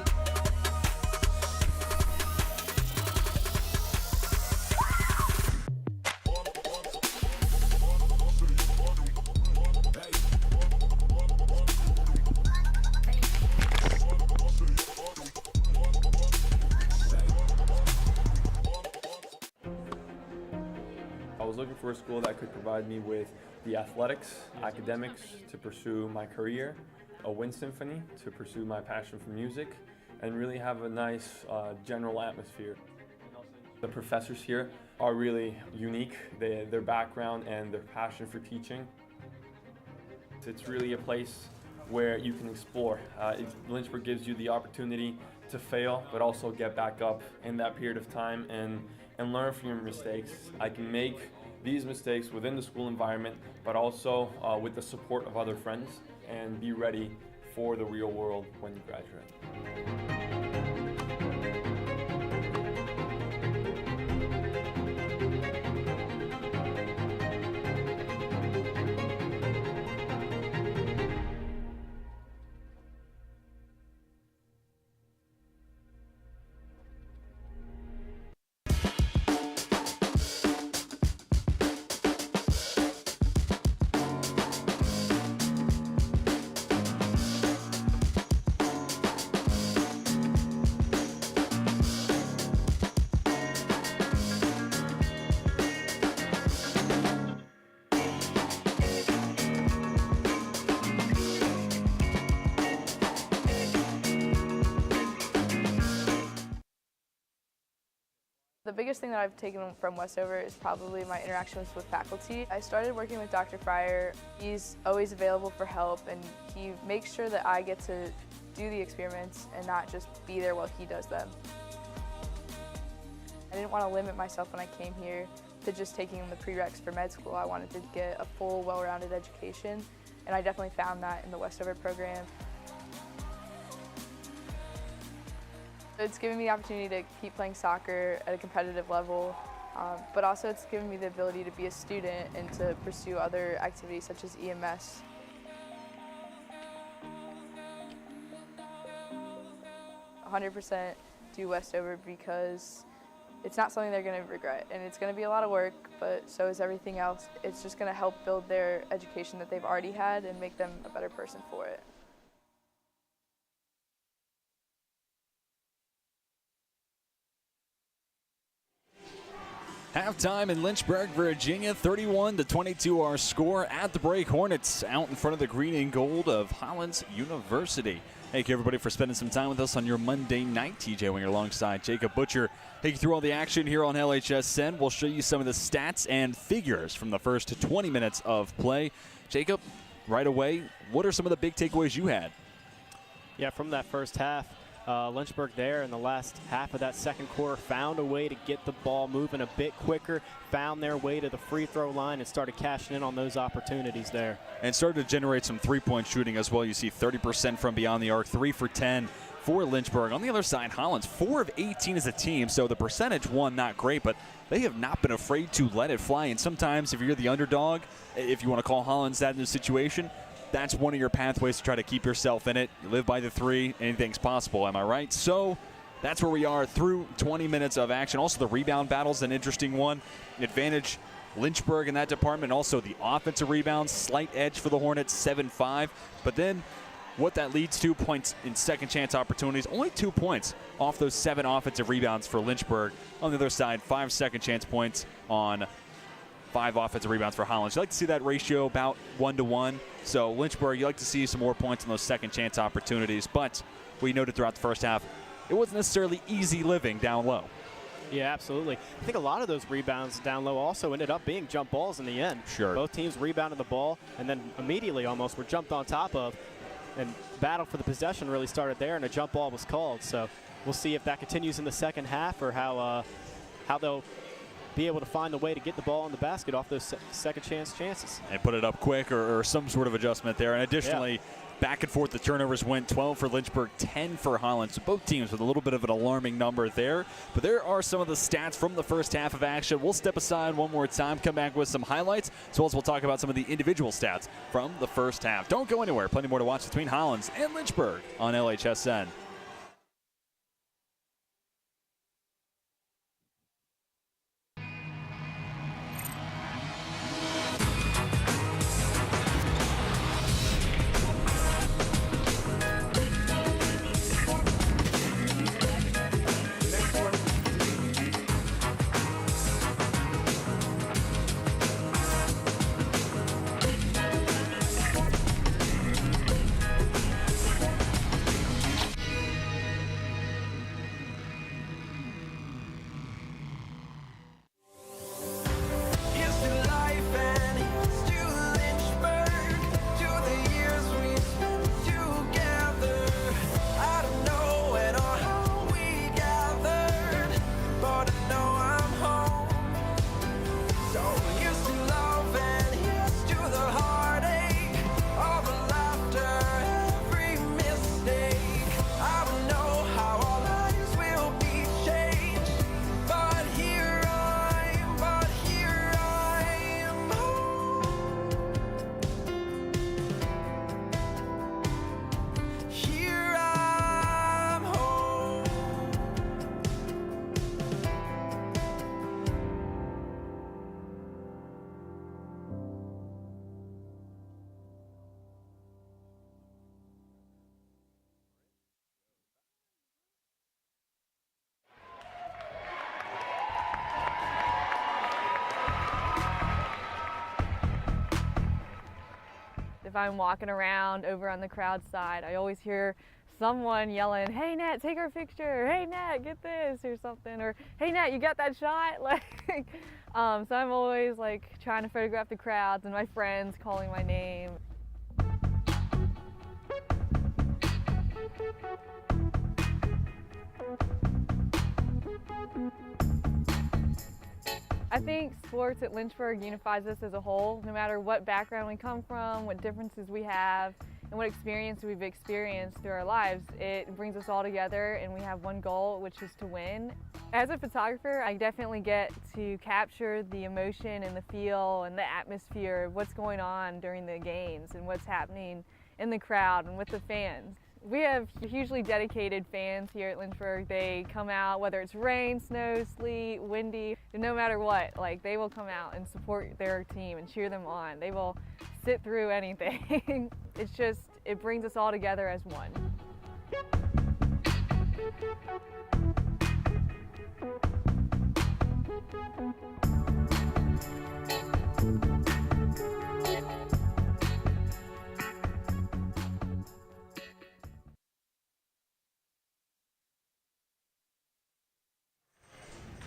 I was looking for a school that could provide me with the athletics, academics to pursue my career, a wind symphony to pursue my passion for music, and really have a nice general atmosphere. The professors here are really unique, their background and their passion for teaching. It's really a place where you can explore. Lynchburg gives you the opportunity to fail, but also get back up in that period of time and learn from your mistakes. I can make these mistakes within the school environment, but also with the support of other friends, and be ready for the real world when you graduate. The biggest thing that I've taken from Westover is probably my interactions with faculty. I started working with Dr. Fryer. He's always available for help, and he makes sure that I get to do the experiments and not just be there while he does them. I didn't want to limit myself when I came here to just taking the prereqs for med school. I wanted to get a full, well-rounded education, and I definitely found that in the Westover program. It's given me the opportunity to keep playing soccer at a competitive level, but also it's given me the ability to be a student and to pursue other activities such as EMS. "100% do Westover because it's not something they're going to regret, and it's going to be a lot of work, but so is everything else. It's just going to help build their education that they've already had and make them a better person for it." Halftime in Lynchburg, Virginia, 31-22 our score at the break. Hornets out in front of the green and gold of Hollins University. Thank you, everybody, for spending some time with us on your Monday night. TJ Winger alongside Jacob Butcher. Take you through all the action here on LHSN. We'll show you some of the stats and figures from the first 20 minutes of play. Jacob, right away, what are some of the big takeaways you had? Yeah, from that first half, Lynchburg there in the last half of that second quarter found a way to get the ball moving a bit quicker, found their way to the free throw line, and started cashing in on those opportunities there. And started to generate some three-point shooting as well. You see 30% from beyond the arc, 3 for 10 for Lynchburg. On the other side, Hollins, 4 of 18 as a team, so the percentage, one, not great, but they have not been afraid to let it fly. And sometimes if you're the underdog, if you want to call Hollins that in a situation, that's one of your pathways to try to keep yourself in it. You live by the three, anything's possible, am I right? So that's where we are through 20 minutes of action. Also, the rebound battle's an interesting one. Advantage Lynchburg in that department. Also the offensive rebounds, slight edge for the Hornets, 7-5. But then what that leads to, points in second chance opportunities, only 2 points off those 7 offensive rebounds for Lynchburg. On the other side, 5 second chance points on 5 offensive rebounds for Hollins. You like to see that ratio about 1-to-1. So Lynchburg, you like to see some more points on those second chance opportunities. But we noted throughout the first half, it wasn't necessarily easy living down low. Yeah, absolutely. I think a lot of those rebounds down low also ended up being jump balls in the end. Sure. Both teams rebounded the ball and then immediately almost were jumped on top of. And battle for the possession really started there, and a jump ball was called. So we'll see if that continues in the second half, or how they'll be able to find a way to get the ball in the basket off those second chances. And put it up quick, or some sort of adjustment there. And additionally, back and forth, the turnovers went 12 for Lynchburg, 10 for Hollins. So both teams with a little bit of an alarming number there. But there are some of the stats from the first half of action. We'll step aside one more time, come back with some highlights, as well as we'll talk about some of the individual stats from the first half. Don't go anywhere. Plenty more to watch between Hollins and Lynchburg on LHSN. If I'm walking around over on the crowd side, I always hear someone yelling, "Hey Nat, take our picture. Hey Nat, get this," or something, or "Hey Nat, you got that shot?" Like, so I'm always like trying to photograph the crowds and my friends calling my name. I think sports at Lynchburg unifies us as a whole. No matter what background we come from, what differences we have, and what experience we've experienced through our lives, it brings us all together and we have one goal, which is to win. As a photographer, I definitely get to capture the emotion and the feel and the atmosphere of what's going on during the games and what's happening in the crowd and with the fans. We have hugely dedicated fans here at Lynchburg. They come out whether it's rain, snow, sleet, windy, no matter what. Like, they will come out and support their team and cheer them on. They will sit through anything. It's just, it brings us all together as one.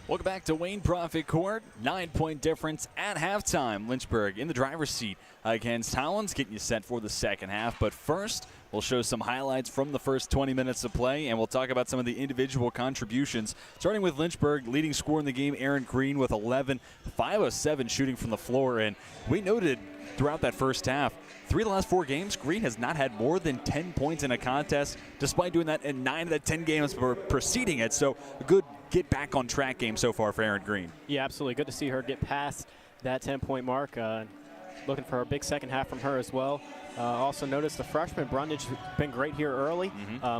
Welcome back to Wayne Profit Court. 9-point difference at halftime. Lynchburg in the driver's seat against Hollins, getting you set for the second half. But first, we'll show some highlights from the first 20 minutes of play, and we'll talk about some of the individual contributions. Starting with Lynchburg, leading scorer in the game, Aaron Green with 11, 5 of 7 shooting from the floor. And we noted throughout that first half, 3 of the last 4 games, Green has not had more than 10 points in a contest, despite doing that in 9 of the 10 games preceding it. So a good get back on track game so far for Aaron Green. Yeah, absolutely. Good to see her get past that 10-point mark. Looking for a big second half from her as well. Also noticed the freshman, Brundage, has been great here early.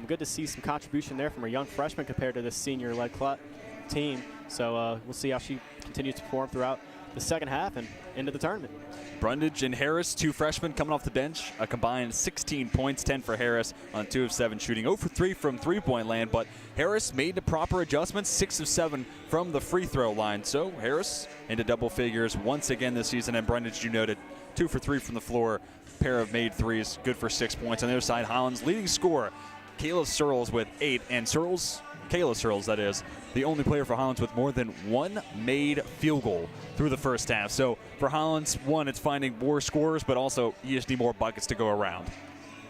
Good to see some contribution there from a young freshman compared to this senior-led team. So we'll see how she continues to perform throughout the second half and into the tournament. Brundage and Harris, 2 freshmen coming off the bench, a combined 16 points, 10 for Harris on 2 of 7 shooting, 0 for 3 from three-point land, but Harris made the proper adjustments, 6 of 7 from the free throw line. So Harris into double figures once again this season, and Brundage, you noted, 2 for 3 from the floor, pair of made threes, good for 6 points. On the other side, Hollins leading scorer, Kayla Searles with 8, and Kayla Searles, that is, the only player for Hollins with more than 1 made field goal through the first half. So for Hollins, one, it's finding more scorers, but also you just need more buckets to go around.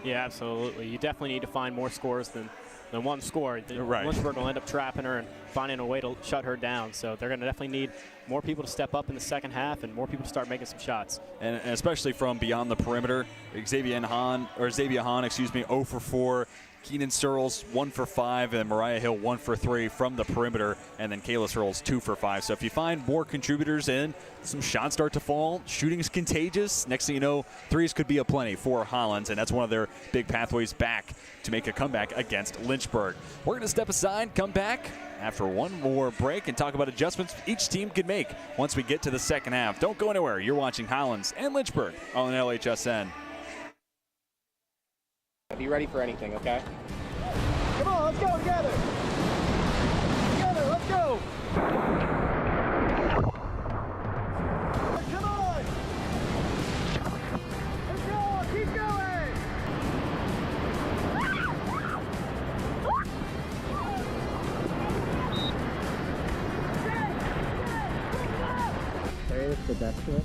Yeah, absolutely. You definitely need to find more scores than one score. Right. Lynchburg will end up trapping her and finding a way to shut her down. So they're going to definitely need more people to step up in the second half and more people to start making some shots. And especially from beyond the perimeter, Xavier Hahn, 0 for 4. Keenan Searles 1 for 5, and Mariah Hill 1 for 3 from the perimeter, and then Kayla Searles 2 for 5. So if you find more contributors in, some shots start to fall, shooting is contagious. Next thing you know, threes could be aplenty for Hollins, and that's one of their big pathways back to make a comeback against Lynchburg. We're going to step aside, come back after one more break, and talk about adjustments each team could make once we get to the second half. Don't go anywhere. You're watching Hollins and Lynchburg on LHSN. Be ready for anything, okay? Come on, let's go together. Together, let's go. Come on. Let's go, keep going. There is the best to it.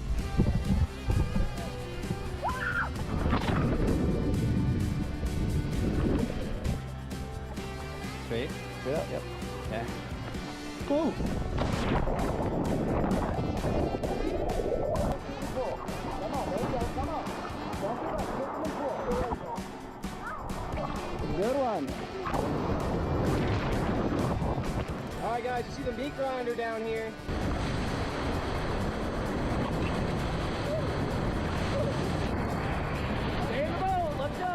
Straight? Straight up, yep. Okay. Cool. Good one. All right, guys, you see the meat grinder down here? Stay in the boat, let's go.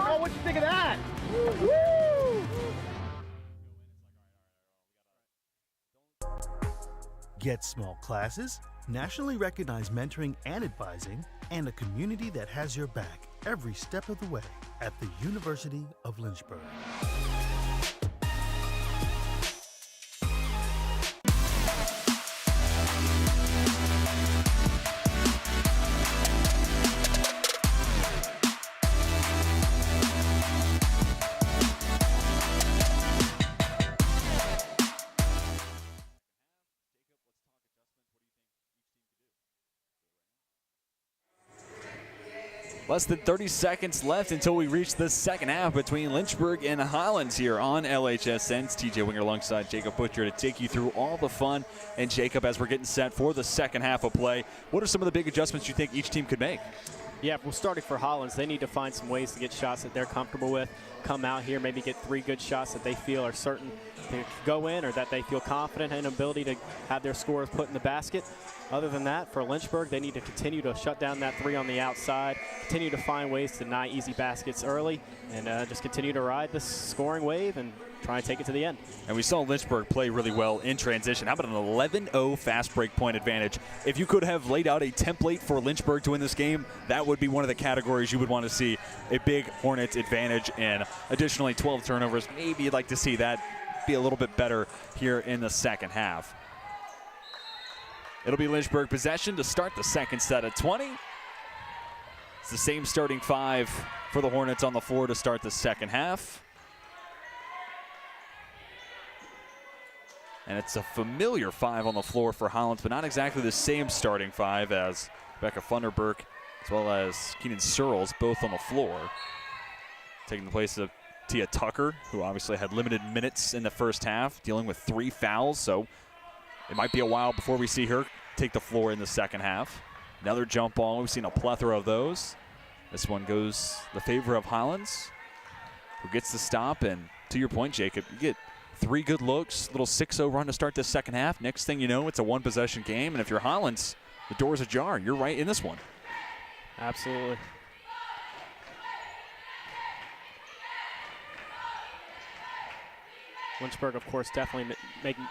Oh, what'd you think of that? Get small classes, nationally recognized mentoring and advising, and a community that has your back every step of the way at the University of Lynchburg. Less than 30 seconds left until we reach the second half between Lynchburg and Hollins here on LHSN. It's TJ Winger alongside Jacob Butcher to take you through all the fun. And Jacob, as we're getting set for the second half of play, what are some of the big adjustments you think each team could make? Yeah, well, starting for Hollins, they need to find some ways to get shots that they're comfortable with. Come out here, maybe get 3 good shots that they feel are certain to go in or that they feel confident in ability to have their scores put in the basket. Other than that, for Lynchburg, they need to continue to shut down that 3 on the outside, continue to find ways to deny easy baskets early, and just continue to ride the scoring wave and try and take it to the end. And we saw Lynchburg play really well in transition. How about an 11-0 fast break point advantage? If you could have laid out a template for Lynchburg to win this game, that would be one of the categories you would want to see a big Hornets advantage in. Additionally, 12 turnovers. Maybe you'd like to see that be a little bit better here in the second half. It'll be Lynchburg possession to start the second set of 20. It's the same starting 5 for the Hornets on the floor to start the second half. And it's a familiar 5 on the floor for Hollins, but not exactly the same starting 5 as Becca Funderburk as well as Keenan Searles, both on the floor. Taking the place of Tia Tucker, who obviously had limited minutes in the first half, dealing with 3 fouls, so it might be a while before we see her take the floor in the second half. Another jump ball. We've seen a plethora of those. This one goes the favor of Hollins, who gets the stop. And to your point, Jacob, you get 3 good looks, little 6-0 run to start this second half. Next thing you know, it's a 1-possession game. And if you're Hollins, the door's ajar. You're right in this one. Absolutely. Lynchburg, of course, definitely making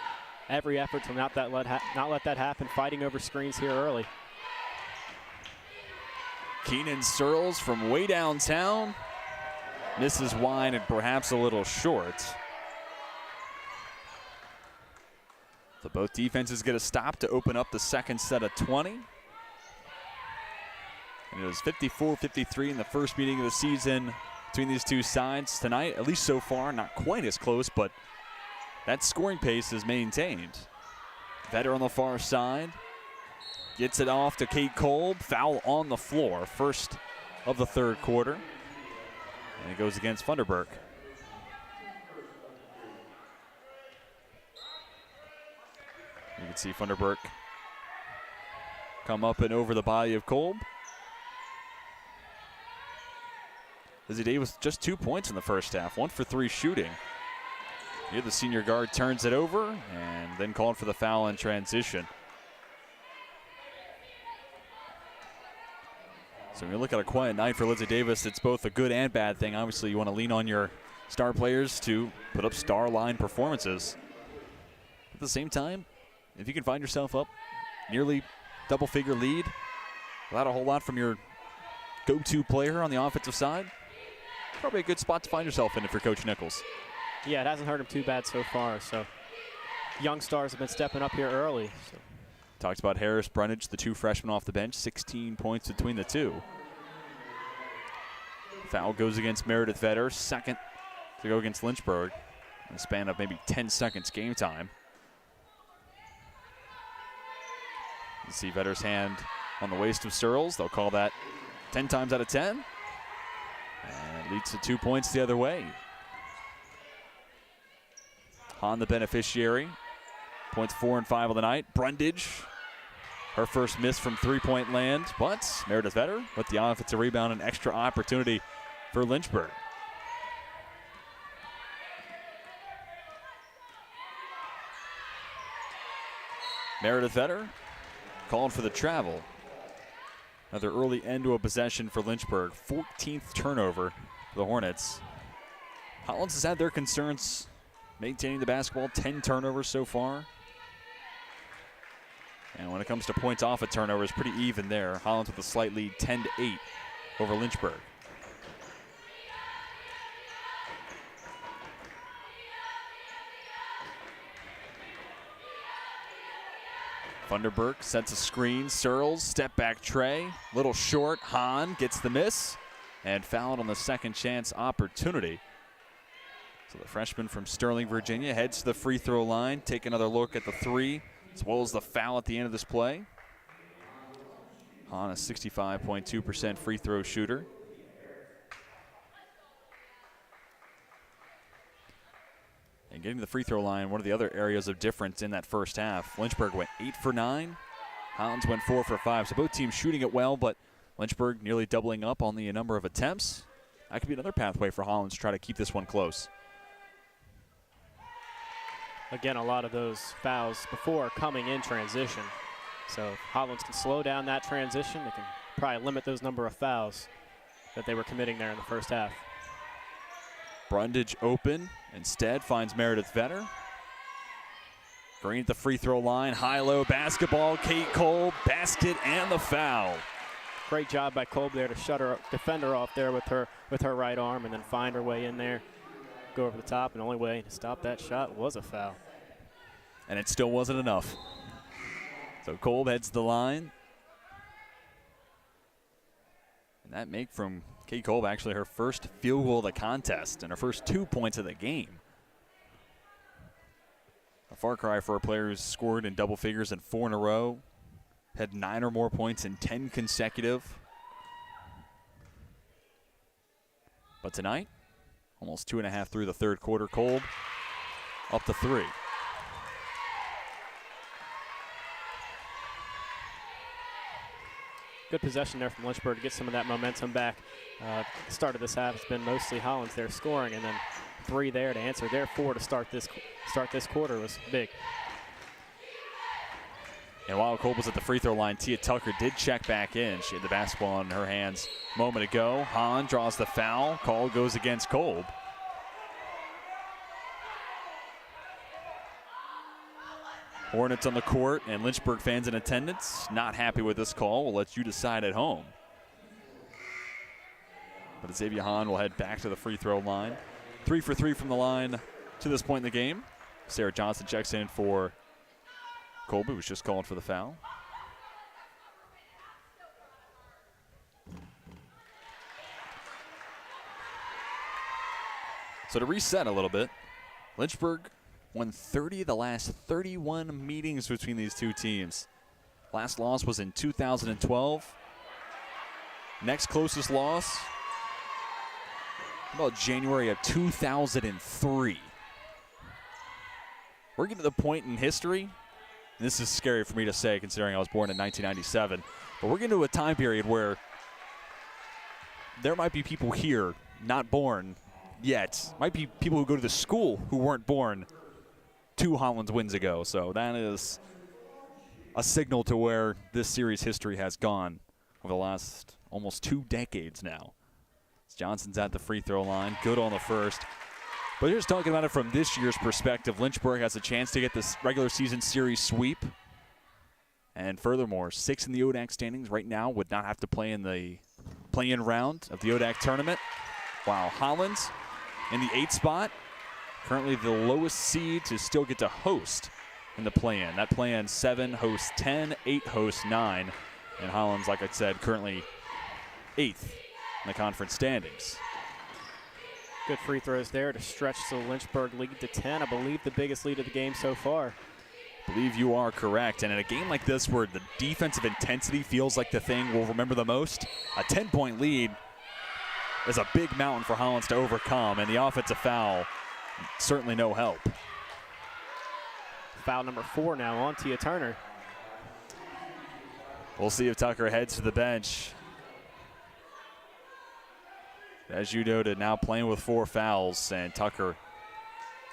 every effort to not let that happen, fighting over screens here early. Keenan Searles from way downtown misses wide and perhaps a little short. So both defenses get a stop to open up the second set of 20. And it was 54-53 in the first meeting of the season between these two sides tonight. At least so far, not quite as close, but that scoring pace is maintained. Vetter on the far side. Gets it off to Kate Kolb. Foul on the floor. First of the third quarter. And it goes against Funderburk. You can see Funderburk come up and over the body of Kolb. Lizzie Davis just 2 points in the first half. 1 for 3 shooting. Here the senior guard turns it over and then called for the foul in transition. So when you look at a quiet night for Lizzie Davis, it's both a good and bad thing. Obviously, you want to lean on your star players to put up star line performances. At the same time, if you can find yourself up nearly double-figure lead without a whole lot from your go-to player on the offensive side, probably a good spot to find yourself in if you're Coach Nichols. Yeah, it hasn't hurt him too bad so far. So young stars have been stepping up here early. So. Talked about Harris Brundage, the 2 freshmen off the bench, 16 points between the 2. Foul goes against Meredith Vetter, second to go against Lynchburg in a span of maybe 10 seconds game time. You see Vetter's hand on the waist of Searles. They'll call that 10 times out of 10. And it leads to 2 points the other way. Hahn the beneficiary. Points 4 and 5 on the night. Brundage, her first miss from 3-point land, but Meredith Vetter with the offensive rebound and extra opportunity for Lynchburg. Meredith Vetter called for the travel. Another early end to a possession for Lynchburg. 14th turnover for the Hornets. Hollins has had their concerns maintaining the basketball. 10 turnovers so far. And when it comes to points off a turnover, it's pretty even there. Hollins with a slight lead, 10-8 over Lynchburg. Funderburk sets a screen. Searles, step back tray. Little short. Hahn gets the miss and fouled on the second chance opportunity. So the freshman from Sterling, Virginia heads to the free throw line. Take another look at the 3 as well as the foul at the end of this play. Hahn, a 65.2% free throw shooter. And getting to the free throw line, one of the other areas of difference in that first half. Lynchburg went 8 for 9. Hollins went 4 for 5. So both teams shooting it well, but Lynchburg nearly doubling up on the number of attempts. That could be another pathway for Hollins to try to keep this one close. Again, a lot of those fouls before coming in transition. So if Hollins can slow down that transition, they can probably limit those number of fouls that they were committing there in the first half. Brundage open. Instead finds Meredith Vetter. Green at the free throw line. High-low basketball. Kate Kolb, basket and the foul. Great job by Kolb there to shut her defender off there with her right arm and then find her way in there. Go over the top, and the only way to stop that shot was a foul. And it still wasn't enough. So Kolb heads to the line. And that make from Kate Kolb actually her first field goal of the contest and her first 2 points of the game. A far cry for a player who's scored in double figures in 4 in a row, had 9 or more points in 10 consecutive. But tonight, almost 2.5 through the third quarter, Kolb up to 3. Good possession there from Lynchburg to get some of that momentum back. The start of this half has been mostly Hollins there scoring, and then 3 there to answer their 4 to start this quarter was big. And while Kolb was at the free throw line, Tia Tucker did check back in. She had the basketball in her hands a moment ago. Hahn draws the foul. Call goes against Kolb. Hornets on the court and Lynchburg fans in attendance. Not happy with this call. We'll let you decide at home. But Xavier Hahn will head back to the free throw line. 3 for 3 from the line to this point in the game. Sarah Johnson checks in for Kolb, who was just calling for the foul. So to reset a little bit, Lynchburg won 30 of the last 31 meetings between these two teams. Last loss was in 2012. Next closest loss, about January of 2003. We're getting to the point in history, and this is scary for me to say considering I was born in 1997, but we're getting to a time period where there might be people here not born yet. Might be people who go to the school who weren't born 2 Hollins wins ago. So that is a signal to where this series history has gone over the last almost 2 decades now. Johnson's at the free throw line, good on the first. But here's talking about it from this year's perspective. Lynchburg has a chance to get this regular season series sweep. And furthermore, 6 in the ODAC standings right now would not have to play in the play-in round of the ODAC tournament. While Hollins in the 8th spot, currently the lowest seed to still get to host in the play-in. That play-in 7 hosts 10, 8 hosts 9. And Hollins, like I said, currently 8th in the conference standings. Good free throws there to stretch the Lynchburg lead to 10. I believe the biggest lead of the game so far. I believe you are correct. And in a game like this where the defensive intensity feels like the thing we'll remember the most, a 10-point lead is a big mountain for Hollins to overcome. And the offensive foul, certainly no help. Foul number 4 now on Tia Turner. We'll see if Tucker heads to the bench. As you noted, now playing with 4 fouls, and Tucker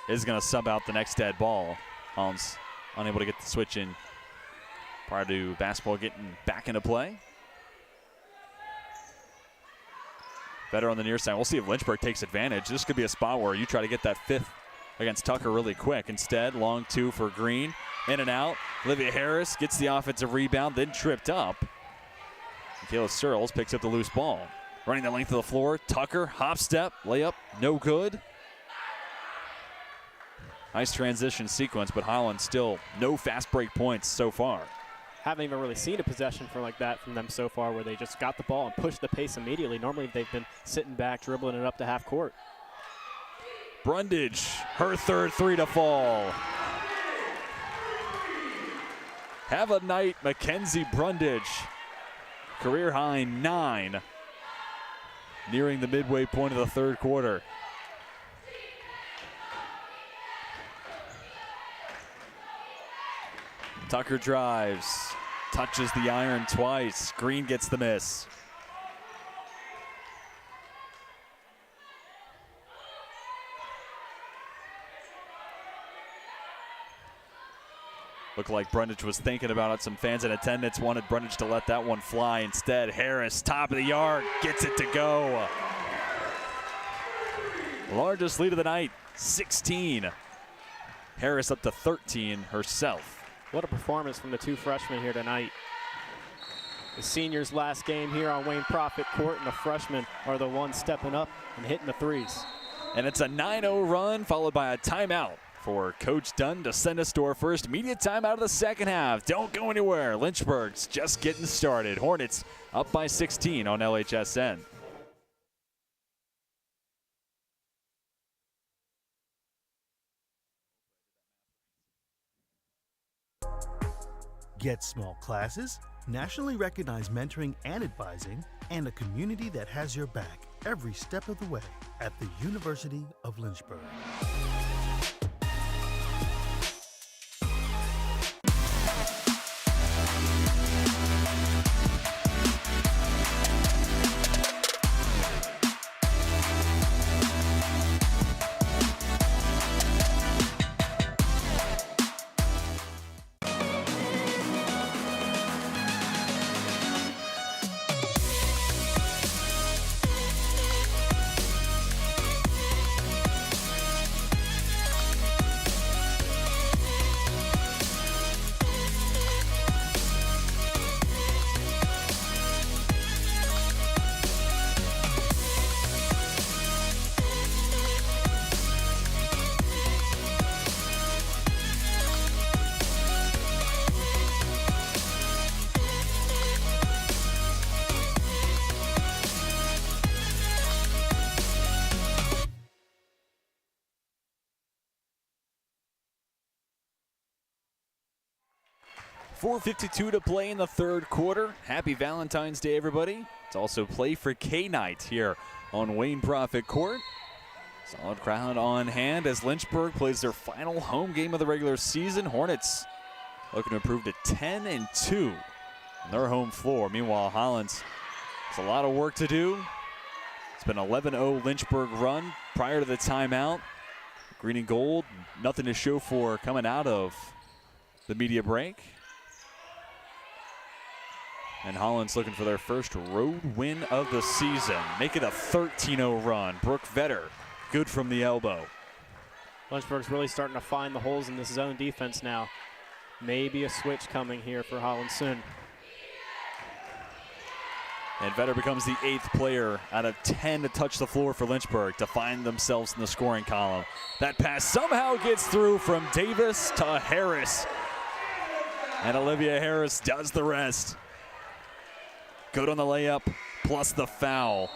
is going to sub out the next dead ball. Hollins unable to get the switch in prior to basketball getting back into play. Better on the near side. We'll see if Lynchburg takes advantage. This could be a spot where you try to get that 5th against Tucker really quick. Instead, long 2 for Green. In and out. Olivia Harris gets the offensive rebound, then tripped up. Kayla Searles picks up the loose ball. Running the length of the floor, Tucker, hop step, layup, no good. Nice transition sequence, but Hollins still no fast break points so far. Haven't even really seen a possession like that from them so far where they just got the ball and pushed the pace immediately. Normally they've been sitting back, dribbling it up to half court. Brundage, her 3rd 3 to fall. Have a night, Mackenzie Brundage. Career high 9. Nearing the midway point of the 3rd quarter. Tucker drives, touches the iron twice. Green gets the miss. Looked like Brundage was thinking about it. Some fans in attendance wanted Brundage to let that one fly. Instead, Harris, top of the yard, gets it to go. Largest lead of the night, 16. Harris up to 13 herself. What a performance from the 2 freshmen here tonight. The seniors' last game here on Wayne Profit Court, and the freshmen are the ones stepping up and hitting the threes. And it's a 9-0 run followed by a timeout for Coach Dunn to send us to our first media time out of the second half. Don't go anywhere. Lynchburg's just getting started. Hornets up by 16 on LHSN. Get small classes, nationally recognized mentoring and advising, and a community that has your back every step of the way at the University of Lynchburg. .452 to play in the third quarter. Happy Valentine's Day, everybody. It's also play for K-Night here on Wayne Prophet Court. Solid crowd on hand as Lynchburg plays their final home game of the regular season. Hornets looking to improve to 10-2 on their home floor. Meanwhile, Hollins has a lot of work to do. It's been an 11-0 Lynchburg run prior to the timeout. Green and gold, nothing to show for coming out of the media break. And Hollins looking for their first road win of the season. Make it a 13-0 run. Brooke Vetter, good from the elbow. Lynchburg's really starting to find the holes in this zone defense now. Maybe a switch coming here for Hollins soon. And Vetter becomes the 8th player out of 10 to touch the floor for Lynchburg to find themselves in the scoring column. That pass somehow gets through from Davis to Harris. And Olivia Harris does the rest. Good on the layup, plus the foul.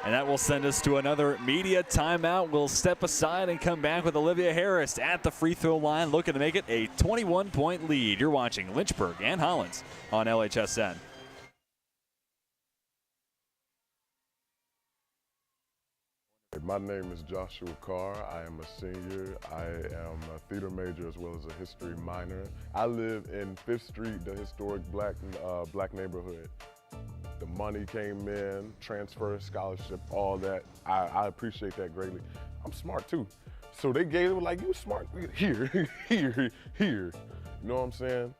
And that will send us to another media timeout. We'll step aside and come back with Olivia Harris at the free throw line, looking to make it a 21-point lead. You're watching Lynchburg and Hollins on LHSN. My name is Joshua Carr. I am a senior. I am a theater major as well as a history minor. I live in 5th Street, the historic black neighborhood. The money came in, transfer, scholarship, all that. I appreciate that greatly. I'm smart too. So they gave it like, you smart, here. You know what I'm saying?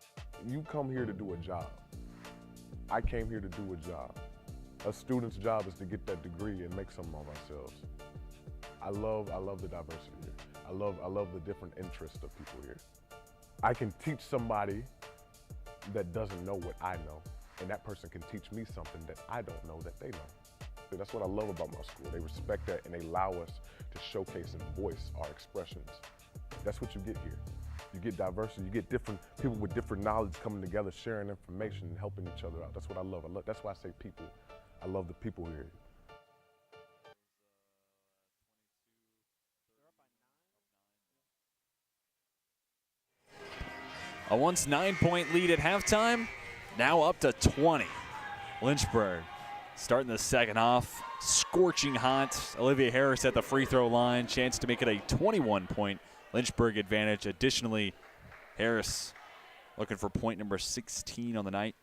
You come here to do a job. I came here to do a job. A student's job is to get that degree and make something of ourselves. I love the diversity here. I love the different interests of people here. I can teach somebody that doesn't know what I know, and that person can teach me something that I don't know that they know. So that's what I love about my school. They respect that and they allow us to showcase and voice our expressions. That's what you get here. You get diversity, you get different people with different knowledge coming together, sharing information and helping each other out. That's what I love. That's why I say people. I love the people here. A once 9-point lead at halftime, now up to 20. Lynchburg starting the second half, scorching hot. Olivia Harris at the free throw line, chance to make it a 21-point Lynchburg advantage. Additionally, Harris looking for point number 16 on the night.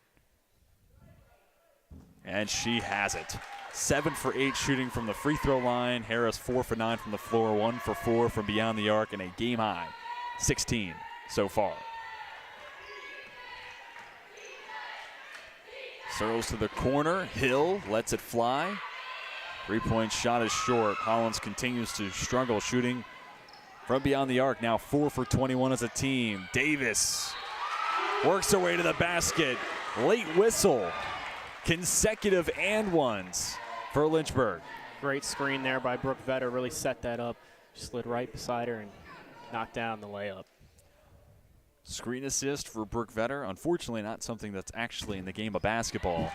And she has it. 7 for 8 shooting from the free throw line. Harris 4 for 9 from the floor, 1 for 4 from beyond the arc, and a game high 16 so far. Searles to the corner. Hill lets it fly. 3-point shot is short. Hollins continues to struggle shooting from beyond the arc. Now 4 for 21 as a team. Davis works her way to the basket. Late whistle. Consecutive and ones for Lynchburg. Great screen there by Brooke Vetter. Really set that up. slid right beside her and knocked down the layup. Screen assist for Brooke Vetter. Unfortunately, not something that's actually in the game of basketball.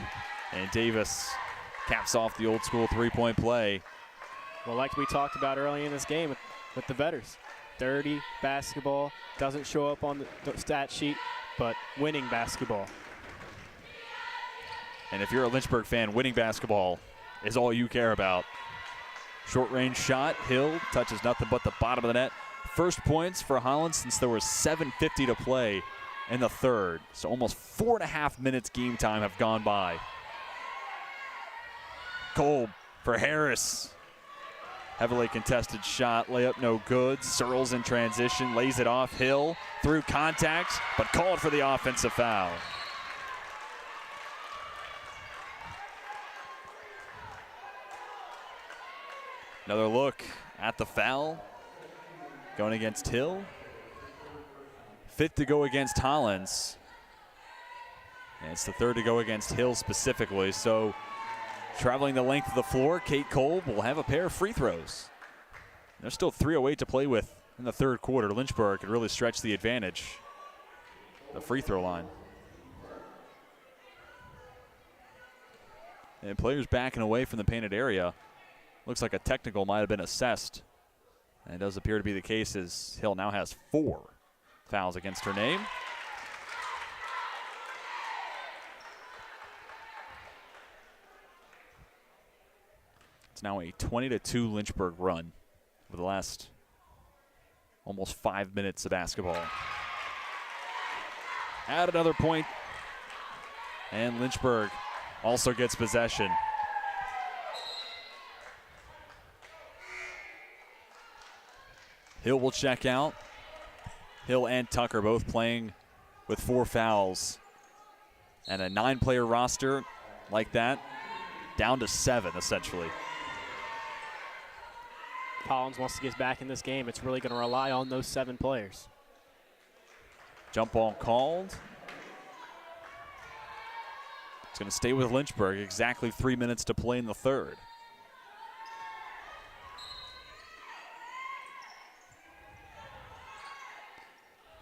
And Davis caps off the old school three-point play. Well, like we talked about early in this game with the Vetters, dirty basketball doesn't show up on the stat sheet, but winning basketball. And if you're a Lynchburg fan, winning basketball is all you care about. Short range shot, Hill touches nothing but the bottom of the net. First points for Hollins since there was 7:50 to play in the third. So almost 4.5 minutes game time have gone by. Kolb for Harris. Heavily contested shot, layup no good. Searles in transition, lays it off. Hill through contact, but called for the offensive foul. Another look at the foul. Going against Hill. Fifth to go against Hollins. And it's the third to go against Hill specifically. So traveling the length of the floor, Kate Kolb will have a pair of free throws. There's still 3:08 to play with in the third quarter. Lynchburg could really stretch the advantage. The free throw line. And players backing away from the painted area. Looks like a technical might have been assessed. And it does appear to be the case as Hill now has 4 fouls against her name. It's now a 20-2 Lynchburg run for the last almost 5 minutes of basketball. Add another point, and Lynchburg also gets possession. Hill will check out. Hill and Tucker both playing with 4 fouls. And a 9-player roster like that, down to 7 essentially. Hollins wants to get back in this game. It's really going to rely on those 7 players. Jump ball called. It's going to stay with Lynchburg. Exactly 3 minutes to play in the third.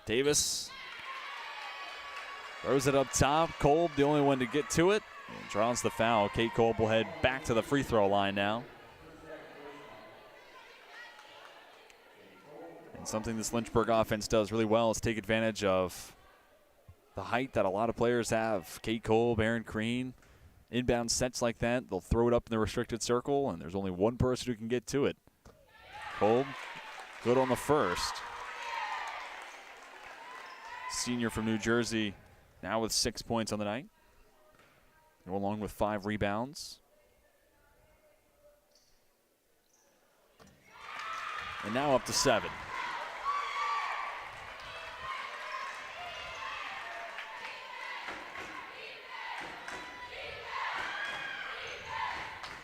Davis throws it up top. Kolb, the only one to get to it, and draws the foul. Kate Kolb will head back to the free throw line now. And something this Lynchburg offense does really well is take advantage of the height that a lot of players have. Kate Kolb, Aaron Crean, inbound sets like that, they'll throw it up in the restricted circle, and there's only one person who can get to it. Kolb, good on the first. Senior from New Jersey, now with 6 points on the night, along with 5 rebounds. And now up to 7.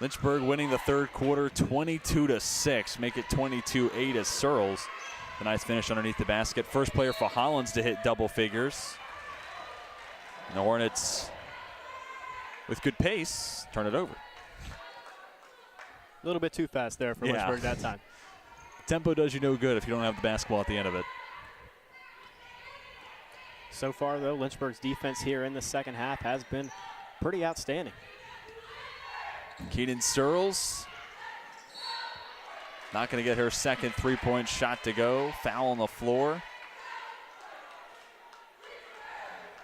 Lynchburg winning the third quarter 22-6, make it 22-8 as Searles. The nice finish underneath the basket. First player for Hollins to hit double figures. And the Hornets, with good pace, turn it over. A little bit too fast there for Lynchburg that time. Tempo does you no good if you don't have the basketball at the end of it. So far, though, Lynchburg's defense here in the second half has been pretty outstanding. Keaton Searles not going to get her second three-point shot to go. Foul on the floor.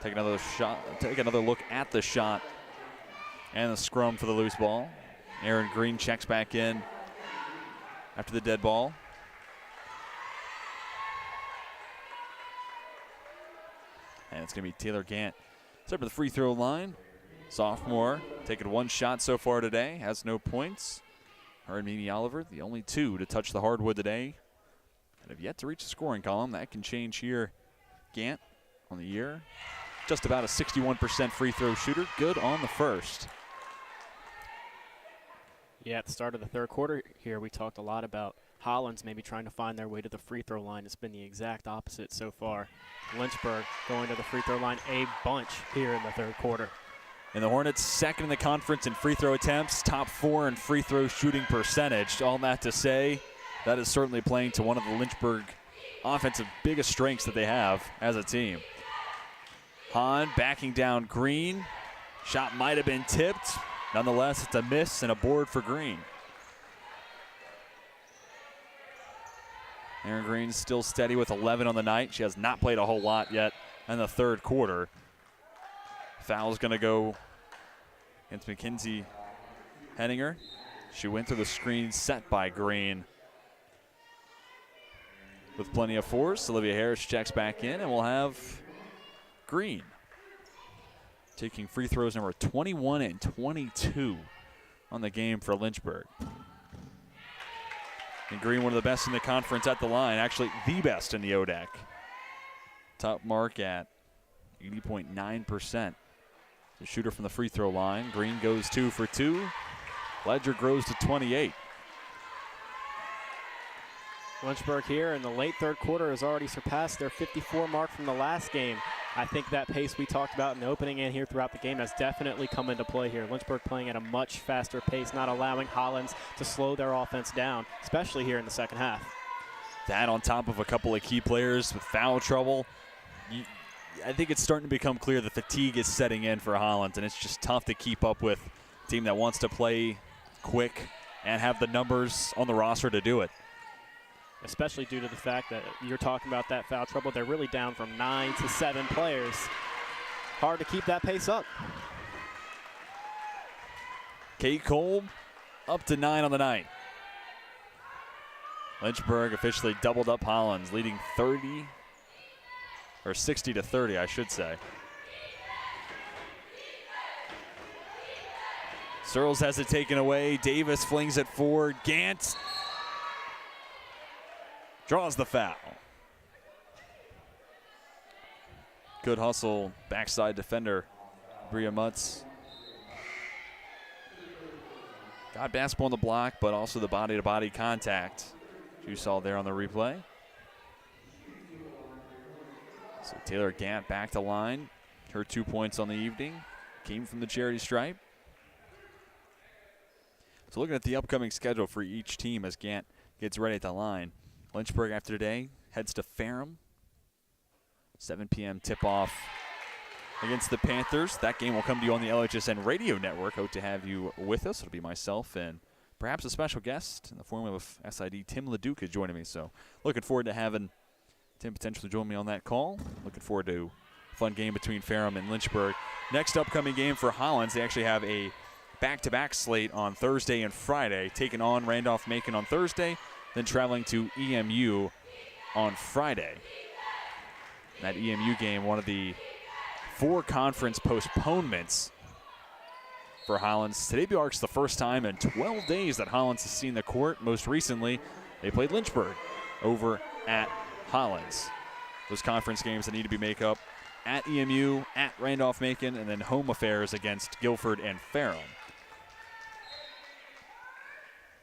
Take another shot. Take another look at the shot and the scrum for the loose ball. Aaron Green checks back in after the dead ball. And it's going to be Taylor Gant. Start with the free throw line. Sophomore taking 1 shot so far today. Has no points. Her and Mimi Oliver, the only 2 to touch the hardwood today, and have yet to reach the scoring column. That can change here. Gant on the year, just about a 61% free throw shooter. Good on the first. Yeah, at the start of the third quarter here, we talked a lot about Hollins maybe trying to find their way to the free throw line. It's been the exact opposite so far. Lynchburg going to the free throw line a bunch here in the third quarter. And the Hornets second in the conference in free throw attempts, top 4 in free throw shooting percentage. All that to say, that is certainly playing to one of the Lynchburg offensive biggest strengths that they have as a team. Hahn backing down Green. Shot might have been tipped. Nonetheless, it's a miss and a board for Green. Erin Green still steady with 11 on the night. She has not played a whole lot yet in the third quarter. Foul's going to go against Mackenzie Henninger. She went through the screen set by Green. With plenty of force, Olivia Harris checks back in, and we'll have Green taking free throws number 21 and 22 on the game for Lynchburg. And Green, one of the best in the conference at the line, actually the best in the ODAC. Top mark at 80.9%. The shooter from the free throw line. Green goes 2 for 2. Ledger grows to 28. Lynchburg here in the late third quarter has already surpassed their 54 mark from the last game. I think that pace we talked about in the opening and here throughout the game has definitely come into play here. Lynchburg playing at a much faster pace, not allowing Hollins to slow their offense down, especially here in the second half. That on top of a couple of key players with foul trouble. I think it's starting to become clear that fatigue is setting in for Hollins, and it's just tough to keep up with a team that wants to play quick and have the numbers on the roster to do it. Especially due to the fact that you're talking about that foul trouble. They're really down from 9 to 7 players. Hard to keep that pace up. Kate Kolb up to 9 on the night. Lynchburg officially doubled up Hollins, leading 60 to 30, I should say. Searles has it taken away. Davis flings it forward. Gant draws the foul. Good hustle, backside defender, Bria Mutz. Got basketball on the block, but also the body-to-body contact you saw there on the replay. So Taylor Gant back to line. Her 2 points on the evening came from the charity stripe. So looking at the upcoming schedule for each team as Gant gets ready at the line. Lynchburg after today heads to Ferrum. 7 p.m. tip-off against the Panthers. That game will come to you on the LHSN radio network. Hope to have you with us. It'll be myself and perhaps a special guest in the form of SID Tim LeDuc is joining me. So looking forward to having Tim potentially join me on that call. Looking forward to a fun game between Ferrum and Lynchburg. Next upcoming game for Hollins, they actually have a back-to-back slate on Thursday and Friday, taking on Randolph-Macon on Thursday, then traveling to EMU on Friday. That EMU game, one of the 4 conference postponements for Hollins. Today marks the first time in 12 days that Hollins has seen the court. Most recently, they played Lynchburg over at Hollins. Those conference games that need to be made up at EMU, at Randolph-Macon, and then home affairs against Guilford and Ferrum.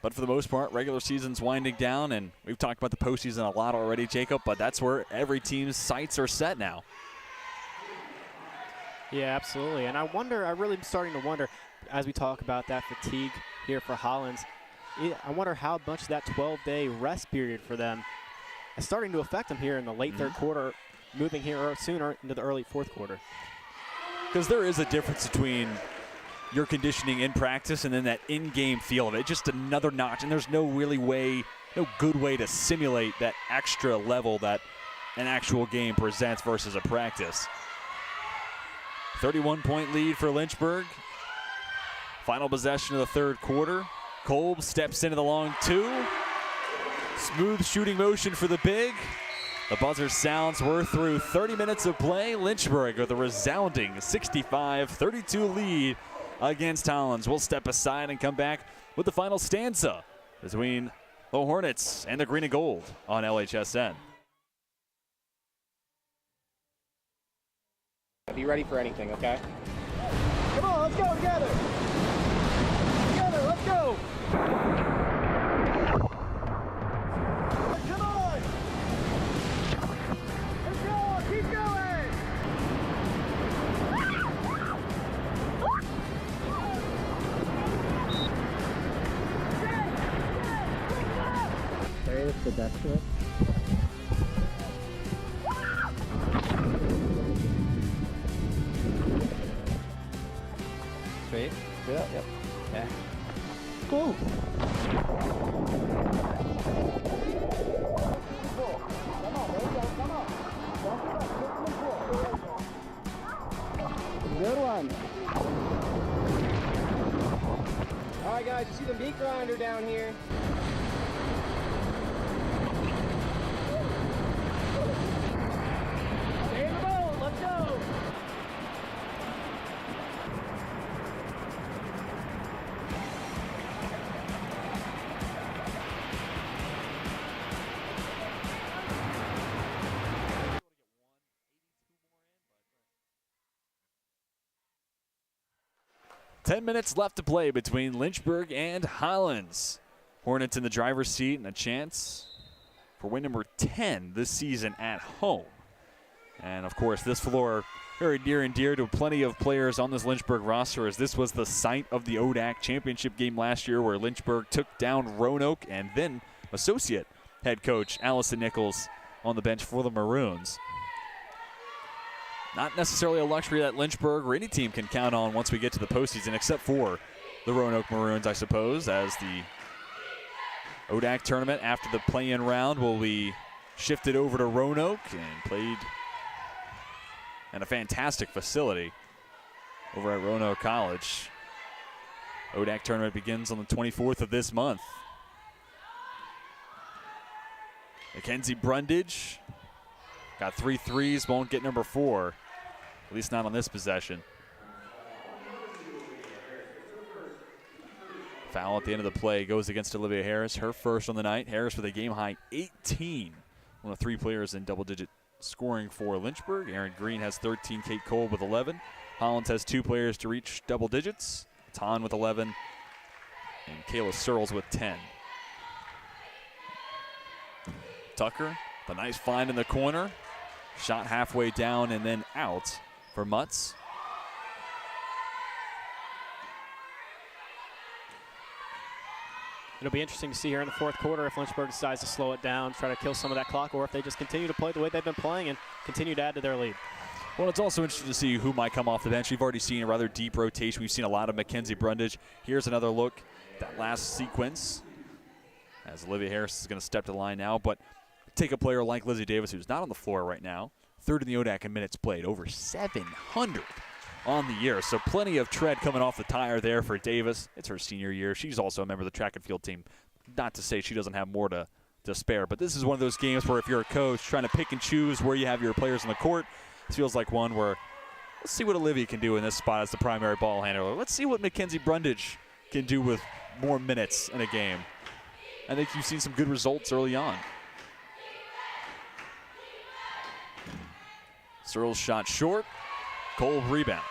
But for the most part, regular season's winding down, and we've talked about the postseason a lot already, Jacob, but that's where every team's sights are set now. Yeah, absolutely. And I really am starting to wonder, as we talk about that fatigue here for Hollins, I wonder how much that 12-day rest period for them is starting to affect them here in the late third quarter, moving here sooner into the early fourth quarter. Because there is a difference between your conditioning in practice and then that in-game feel of it. Just another notch, and there's no good way to simulate that extra level that an actual game presents versus a practice. 31-point lead for Lynchburg. Final possession of the third quarter. Kolb steps into the long 2. Smooth shooting motion for the big. The buzzer sounds. We're through 30 minutes of play. Lynchburg with a resounding 65-32 lead against Hollins. We'll step aside and come back with the final stanza between the Hornets and the Green and Gold on LHSN. Be ready for anything, okay? Come on, let's go together. Together, let's go. Come on. Let's go, keep going. the deck to it. Straight? Yeah, yep. Okay. Cool. Good one. All right, guys, you see the meat grinder down here? Stay in the boat. Let's go. Ten minutes left to play between Lynchburg and Hollins. Hornets in the driver's seat and a chance for win number 10 this season at home. And, of course, this floor very near and dear to plenty of players on this Lynchburg roster, as this was the site of the ODAC championship game last year where Lynchburg took down Roanoke, and then associate head coach Allison Nichols on the bench for the Maroons. Not necessarily a luxury that Lynchburg or any team can count on once we get to the postseason, except for the Roanoke Maroons, I suppose, as the ODAC tournament after the play-in round will be shifted over to Roanoke and played in a fantastic facility over at Roanoke College. ODAC tournament begins on the 24th of this month. Mackenzie Brundage got 3 threes, won't get number 4, at least not on this possession. Foul at the end of the play goes against Olivia Harris, her first on the night. Harris with a game-high 18. One of 3 players in double-digit scoring for Lynchburg. Aaron Green has 13, Kate Cole with 11. Hollins has 2 players to reach double digits. Ton with 11, and Kayla Searles with 10. Tucker, the nice find in the corner. Shot halfway down and then out for Mutz. It'll be interesting to see here in the fourth quarter if Lynchburg decides to slow it down, try to kill some of that clock, or if they just continue to play the way they've been playing and continue to add to their lead. Well, it's also interesting to see who might come off the bench. We've already seen a rather deep rotation. We've seen a lot of Mackenzie Brundage. Here's another look at that last sequence as Olivia Harris is going to step to the line now. But take a player like Lizzie Davis, who's not on the floor right now, third in the ODAC in minutes played, over 700 on the year. So plenty of tread coming off the tire there for Davis. It's her senior year. She's also a member of the track and field team. Not to say she doesn't have more to spare, but this is one of those games where if you're a coach trying to pick and choose where you have your players on the court, this feels like one where let's see what Olivia can do in this spot as the primary ball handler. Let's see what Mackenzie Brundage can do with more minutes in a game. I think you've seen some good results early on. Searles shot short. Cole rebound.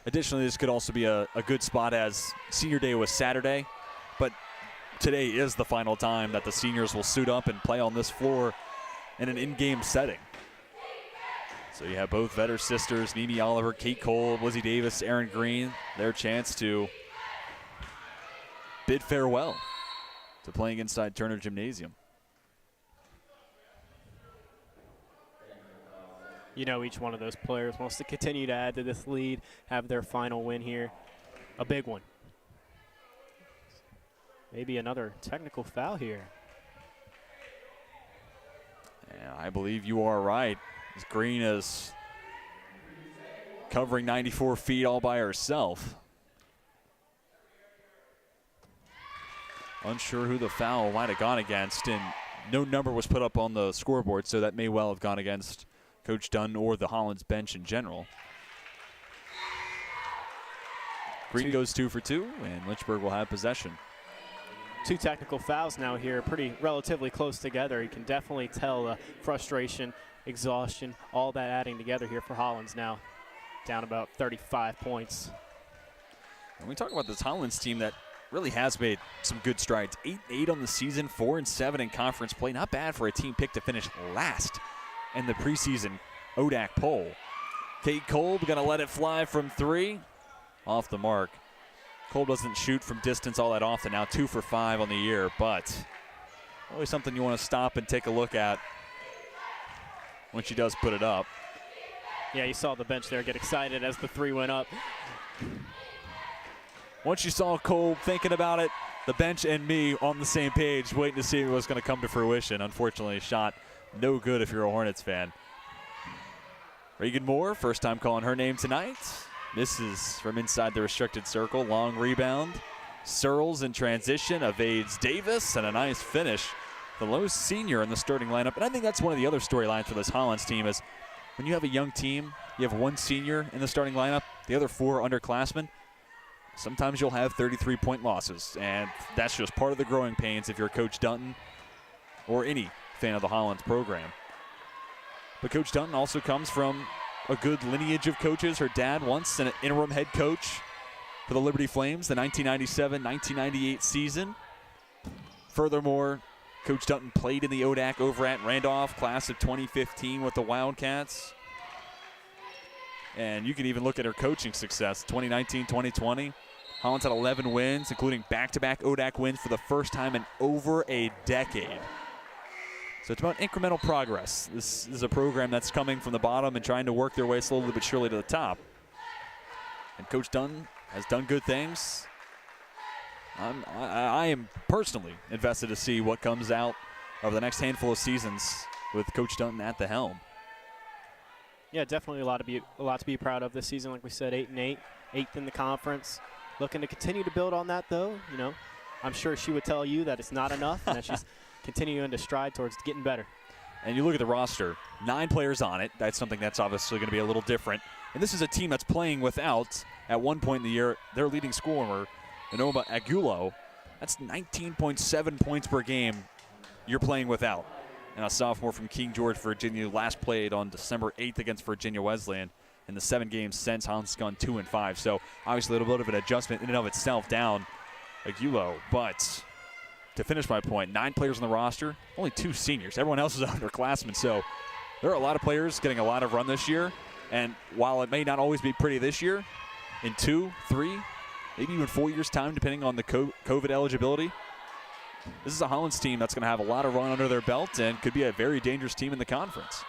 Additionally, this could also be a good spot as senior day was Saturday, but today is the final time that the seniors will suit up and play on this floor in an in-game setting. So you have both Vetter sisters, Nene Oliver, Kate Cole, Lizzie Davis, Aaron Green, their chance to bid farewell to playing inside Turner Gymnasium. You know, each one of those players wants to continue to add to this lead, have their final win here. A big one. Maybe another technical foul here. Yeah, I believe you are right. As Green is covering 94 feet all by herself. Unsure who the foul might have gone against, and no number was put up on the scoreboard, so that may well have gone against Coach Dunn or the Hollins bench in general. Green goes 2 for 2, and Lynchburg will have possession. 2 technical fouls now here, pretty relatively close together. You can definitely tell the frustration, exhaustion, all that adding together here for Hollins now. Down about 35 points. And we talk about this Hollins team that really has made some good strides. 8-8 on the season, 4-7 in conference play. Not bad for a team picked to finish last in the preseason ODAC poll. Kate Kolb going to let it fly from 3. Off the mark. Cole doesn't shoot from distance all that often now, 2 for 5 on the year, but always something you want to stop and take a look at when she does put it up. Yeah, you saw the bench there get excited as the three went up. Once you saw Cole thinking about it, the bench and me on the same page, waiting to see if it was going to come to fruition. Unfortunately, shot no good if you're a Hornets fan. Regan Moore, first time calling her name tonight. Misses from inside the restricted circle. Long rebound. Searles in transition, evades Davis, and a nice finish. The lowest senior in the starting lineup. And I think that's one of the other storylines for this Hollins team is when you have a young team, you have one senior in the starting lineup, the other 4 underclassmen. Sometimes you'll have 33-point losses, and that's just part of the growing pains if you're Coach Dunton or any fan of the Hollins program. But Coach Dunton also comes from a good lineage of coaches. Her dad once an interim head coach for the Liberty Flames, the 1997-1998 season. Furthermore, Coach Dunton played in the ODAC over at Randolph, class of 2015 with the Wildcats. And you can even look at her coaching success, 2019-2020. Hollins had 11 wins, including back-to-back ODAC wins for the first time in over a decade. So it's about incremental progress. This is a program that's coming from the bottom and trying to work their way slowly but surely to the top. And Coach Dunton has done good things. I am personally invested to see what comes out over the next handful of seasons with Coach Dunton at the helm. Yeah, definitely a lot to be proud of this season. Like we said, 8-8, 8th in the conference. Looking to continue to build on that, though. You know, I'm sure she would tell you that it's not enough and that she's continuing to stride towards getting better. And you look at the roster, 9 players on it. That's something that's obviously going to be a little different. And this is a team that's playing without, at one point in the year, their leading scorer, Inoma Agulo. That's 19.7 points per game you're playing without. And a sophomore from King George, Virginia, last played on December 8th against Virginia Wesleyan. In the 7 games since, Hollins has gone 2-5. So obviously a little bit of an adjustment in and of itself down Agulo. But to finish my point, 9 players on the roster, only 2 seniors. Everyone else is underclassmen. So there are a lot of players getting a lot of run this year. And while it may not always be pretty this year, in 2, 3, maybe even 4 years' time, depending on the COVID eligibility, this is a Hollins team that's going to have a lot of run under their belt and could be a very dangerous team in the conference.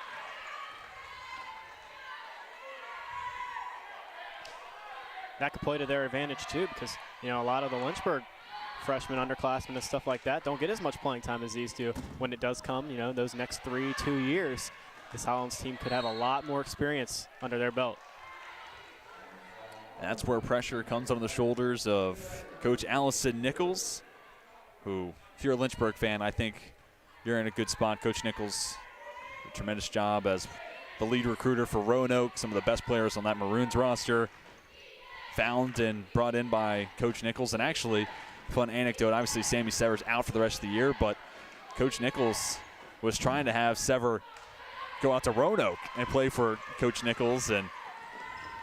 That could play to their advantage, too, because, you know, a lot of the Lynchburg freshmen, underclassmen, and stuff like that don't get as much playing time as these do. When it does come, you know, those next 2 years, this Hollins team could have a lot more experience under their belt. That's where pressure comes on the shoulders of Coach Allison Nichols, who, if you're a Lynchburg fan, I think you're in a good spot. Coach Nichols, a tremendous job as the lead recruiter for Roanoke, some of the best players on that Maroons roster, found and brought in by Coach Nichols. And actually, fun anecdote, obviously Sammy Sever's out for the rest of the year, but Coach Nichols was trying to have Sever go out to Roanoke and play for Coach Nichols and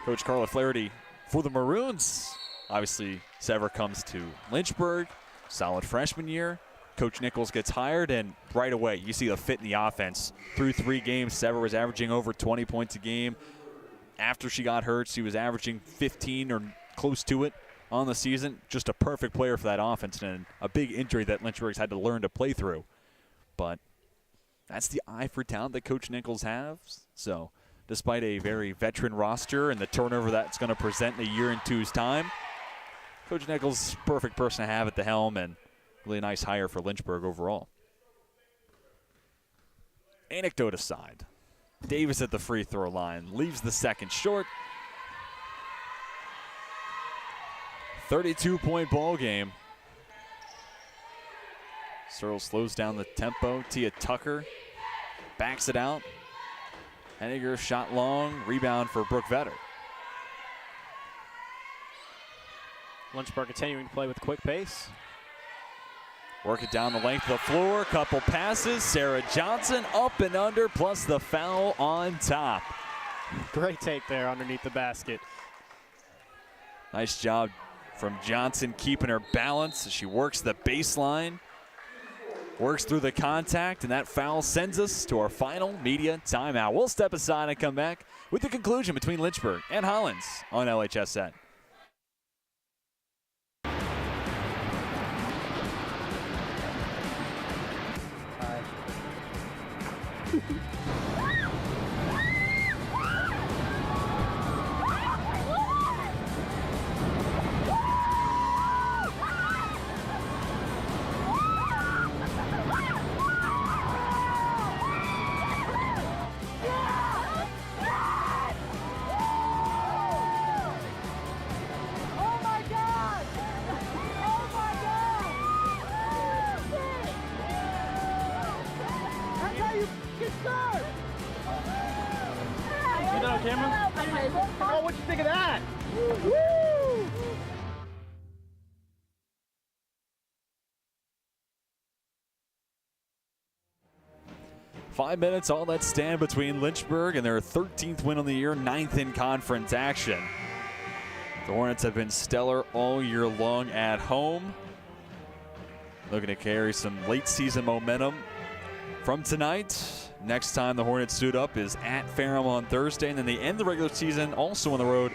Coach Carla Flaherty for the Maroons. Obviously, Sever comes to Lynchburg, solid freshman year. Coach Nichols gets hired, and right away you see the fit in the offense. Through 3 games, Sever was averaging over 20 points a game. After she got hurt, she was averaging 15 or close to it on the season. Just a perfect player for that offense, and a big injury that Lynchburg's had to learn to play through. But that's the eye for talent that Coach Nichols has. So despite a very veteran roster and the turnover that's going to present in a year and 2's time, Coach Nichols, perfect person to have at the helm, and really nice hire for Lynchburg overall. Anecdote aside, Davis at the free throw line leaves the second short. 32-point ball game. Searles slows down the tempo. Tia Tucker backs it out. Henniger shot long. Rebound for Brooke Vetter. Lynchburg continuing to play with quick pace. Work it down the length of the floor. Couple passes. Sarah Johnson up and under, plus the foul on top. Great take there underneath the basket. Nice job from Johnson keeping her balance as she works the baseline. Works through the contact, and that foul sends us to our final media timeout. We'll step aside and come back with the conclusion between Lynchburg and Hollins on LHSN. Oh, what'd you think of that? Woo! 5 minutes, all that stand between Lynchburg and their 13th win on the year, 9th in conference action. The Hornets have been stellar all year long at home. Looking to carry some late season momentum from tonight. Next time the Hornets suit up is at Ferrum on Thursday, and then they end the regular season also on the road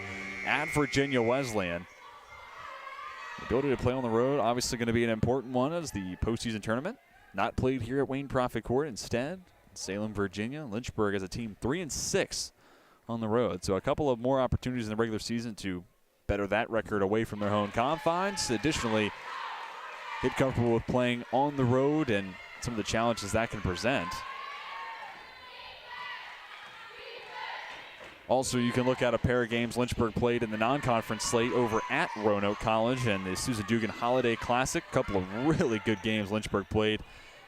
at Virginia Wesleyan. The ability to play on the road obviously going to be an important one as the postseason tournament. Not played here at Wayne Prophet Court. Instead, Salem, Virginia. Lynchburg as a team 3-6 on the road. So a couple of more opportunities in the regular season to better that record away from their home confines. Additionally, get comfortable with playing on the road and some of the challenges that can present. Also, you can look at a pair of games Lynchburg played in the non-conference slate over at Roanoke College and the Susan Dugan Holiday Classic. A couple of really good games Lynchburg played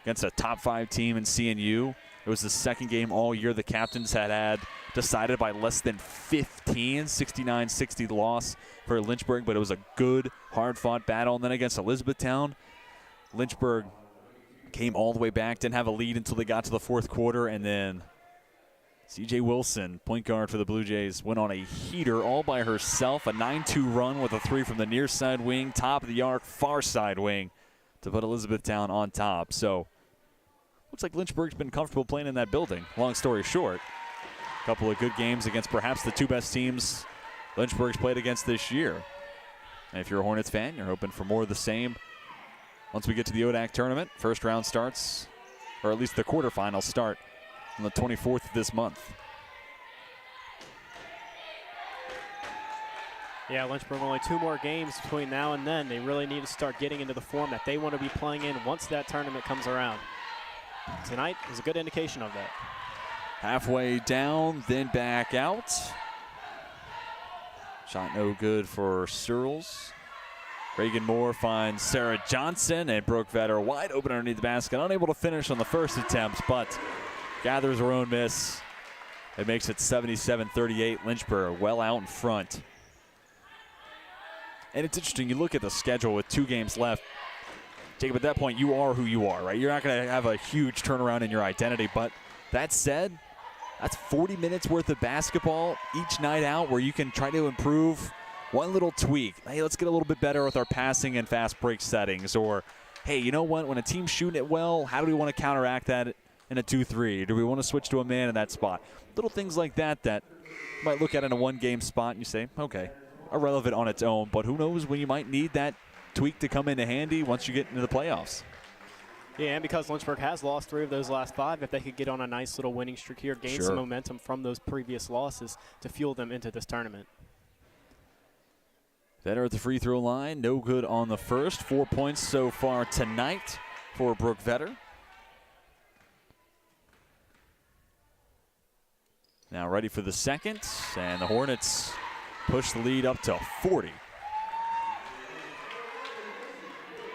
against a top 5 team in CNU. It was the second game all year the captains had decided by less than 15, 69-60 loss for Lynchburg, but it was a good, hard-fought battle. And then against Elizabethtown, Lynchburg came all the way back, didn't have a lead until they got to the fourth quarter, and then C.J. Wilson, point guard for the Blue Jays, went on a heater all by herself, a 9-2 run with a 3 from the near side wing, top of the arc, far side wing to put Elizabethtown on top. So looks like Lynchburg's been comfortable playing in that building. Long story short, a couple of good games against perhaps the two best teams Lynchburg's played against this year. And if you're a Hornets fan, you're hoping for more of the same. Once we get to the ODAC tournament, first round starts, or at least the quarterfinals start on the 24th of this month. Yeah, Lynchburg only 2 more games between now and then. They really need to start getting into the form that they want to be playing in once that tournament comes around. Tonight is a good indication of that. Halfway down, then back out. Shot no good for Searles. Reagan Moore finds Sarah Johnson, and Brooke Vetter wide open underneath the basket. Unable to finish on the first attempt, but gathers her own miss. It makes it 77-38. Lynchburg well out in front. And it's interesting, you look at the schedule with 2 games left. Jacob, at that point, you are who you are, right? You're not going to have a huge turnaround in your identity. But that said, that's 40 minutes worth of basketball each night out where you can try to improve one little tweak. Hey, let's get a little bit better with our passing and fast break settings. Or, hey, you know what? When a team's shooting it well, how do we want to counteract that in a 2-3? Do we want to switch to a man in that spot? Little things like that that you might look at in a one-game spot and you say, okay, irrelevant on its own. But who knows when you might need that tweak to come into handy once you get into the playoffs. Yeah, and because Lynchburg has lost 3 of those last 5, if they could get on a nice little winning streak here, gain some momentum from those previous losses to fuel them into this tournament. Vetter at the free throw line, no good on the first. 4 points so far tonight for Brooke Vetter. Now ready for the second, and the Hornets push the lead up to 40.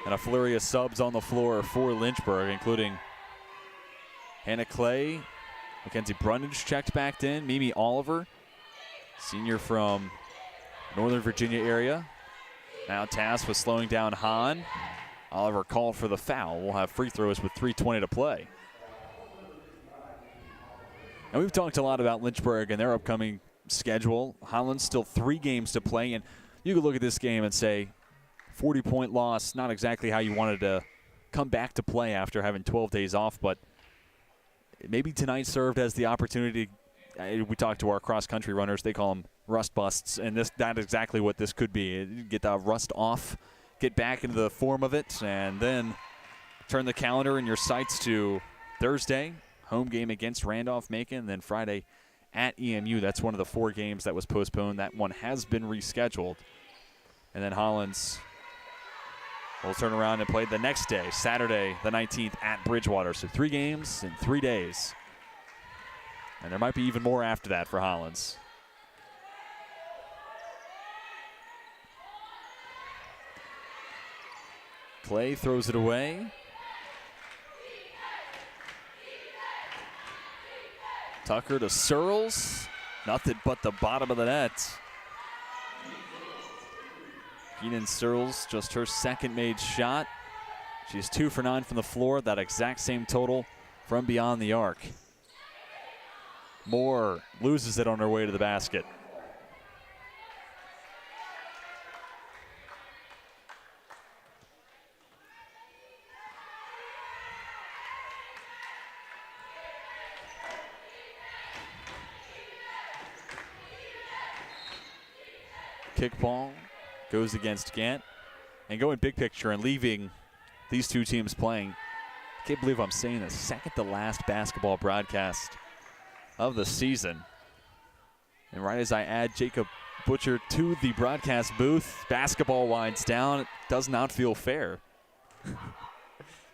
And a flurry of subs on the floor for Lynchburg, including Hannah Clay, Mackenzie Brundage checked back in, Mimi Oliver, senior from Northern Virginia area. Now tasked with slowing down Hahn. Oliver called for the foul. We'll have free throws with 3:20 to play. And we've talked a lot about Lynchburg and their upcoming schedule. Hollins still 3 games to play, and you could look at this game and say, 40-point loss, not exactly how you wanted to come back to play after having 12 days off, but maybe tonight served as the opportunity. We talked to our cross-country runners. They call them rust busts, and that's exactly what this could be. Get the rust off, get back into the form of it, and then turn the calendar and your sights to Thursday, home game against Randolph-Macon, and then Friday at EMU. That's one of the 4 games that was postponed. That one has been rescheduled. And then Hollins will turn around and play the next day, Saturday the 19th at Bridgewater. So 3 games in 3 days. And there might be even more after that for Hollins. Clay throws it away. Tucker to Searles. Nothing but the bottom of the net. Keenan Searles, just her second made shot. She's 2 for 9 from the floor. That exact same total from beyond the arc. Moore loses it on her way to the basket. Kickball goes against Gant. And going big picture and leaving these 2 teams playing, I can't believe I'm saying the second to last basketball broadcast of the season. And right as I add Jacob Butcher to the broadcast booth, basketball winds down. It does not feel fair.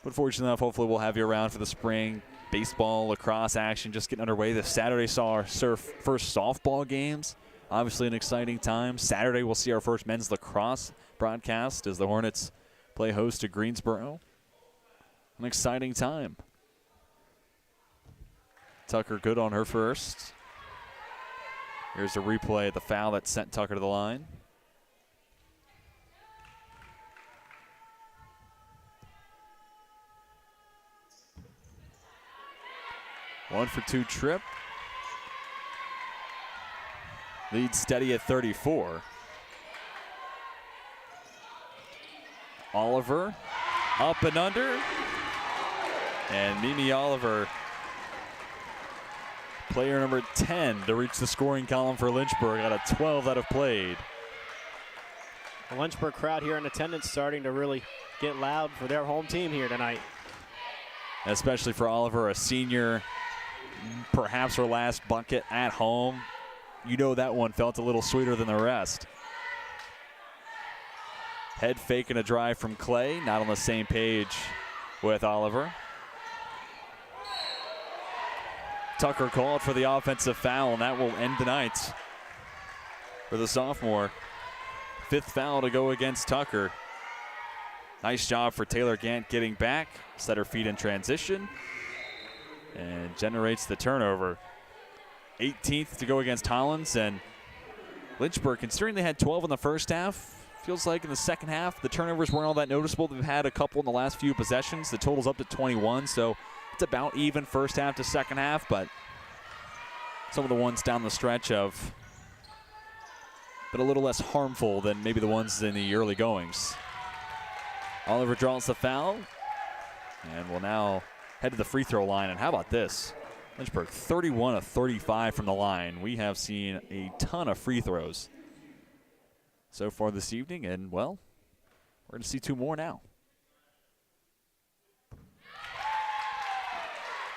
But fortunately enough, hopefully we'll have you around for the spring baseball, lacrosse action just getting underway. This Saturday saw our first softball games. Obviously an exciting time. Saturday we'll see our first men's lacrosse broadcast as the Hornets play host to Greensboro. An exciting time. Tucker good on her first. Here's a replay of the foul that sent Tucker to the line. One for 2 trip. Lead steady at 34. Oliver up and under. And Mimi Oliver, player number 10 to reach the scoring column for Lynchburg out of 12 that have played. The Lynchburg crowd here in attendance starting to really get loud for their home team here tonight. Especially for Oliver, a senior, perhaps her last bucket at home. You know that one felt a little sweeter than the rest. Head fake and a drive from Clay, not on the same page with Oliver. Tucker called for the offensive foul, and that will end the night for the sophomore. 5th foul to go against Tucker. Nice job for Taylor Gant getting back, set her feet in transition, and generates the turnover. 18th to go against Hollins, and Lynchburg, considering they had 12 in the first half, feels like in the second half the turnovers weren't all that noticeable. They've had a couple in the last few possessions. The total's up to 21, so it's about even first half to second half, but some of the ones down the stretch have been a little less harmful than maybe the ones in the early goings. Oliver draws the foul and will now head to the free throw line. And how about this? Lynchburg 31 of 35 from the line. We have seen a ton of free throws so far this evening, and well, we're going to see 2 more now.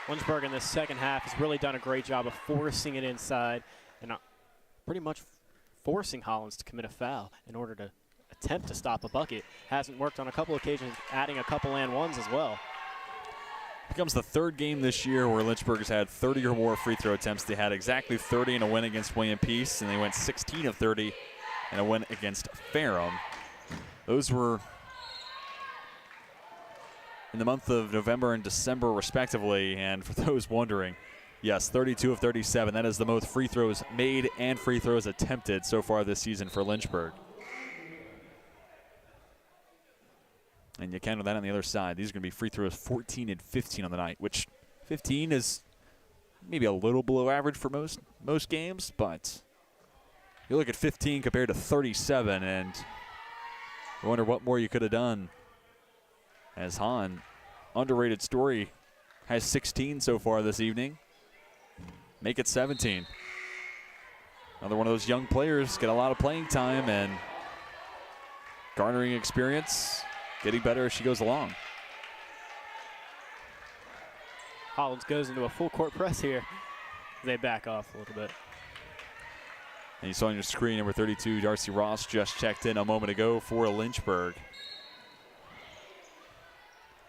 Lynchburg in the second half has really done a great job of forcing it inside and pretty much forcing Hollins to commit a foul in order to attempt to stop a bucket. Hasn't worked on a couple occasions, adding a couple and ones as well. Becomes the 3rd game this year where Lynchburg has had 30 or more free throw attempts. They had exactly 30 in a win against William Peace, and they went 16 of 30 in a win against Ferrum. Those were in the month of November and December, respectively. And for those wondering, yes, 32 of 37. That is the most free throws made and free throws attempted so far this season for Lynchburg. And you counter that on the other side. These are going to be free throws 14 and 15 on the night, which 15 is maybe a little below average for most games, but you look at 15 compared to 37, and you wonder what more you could have done. As Hahn, underrated story, has 16 so far this evening. Make it 17. Another one of those young players, get a lot of playing time and garnering experience, getting better as she goes along. Hollins goes into a full court press here. They back off a little bit. And you saw on your screen, number 32, Darcy Ross, just checked in a moment ago for Lynchburg.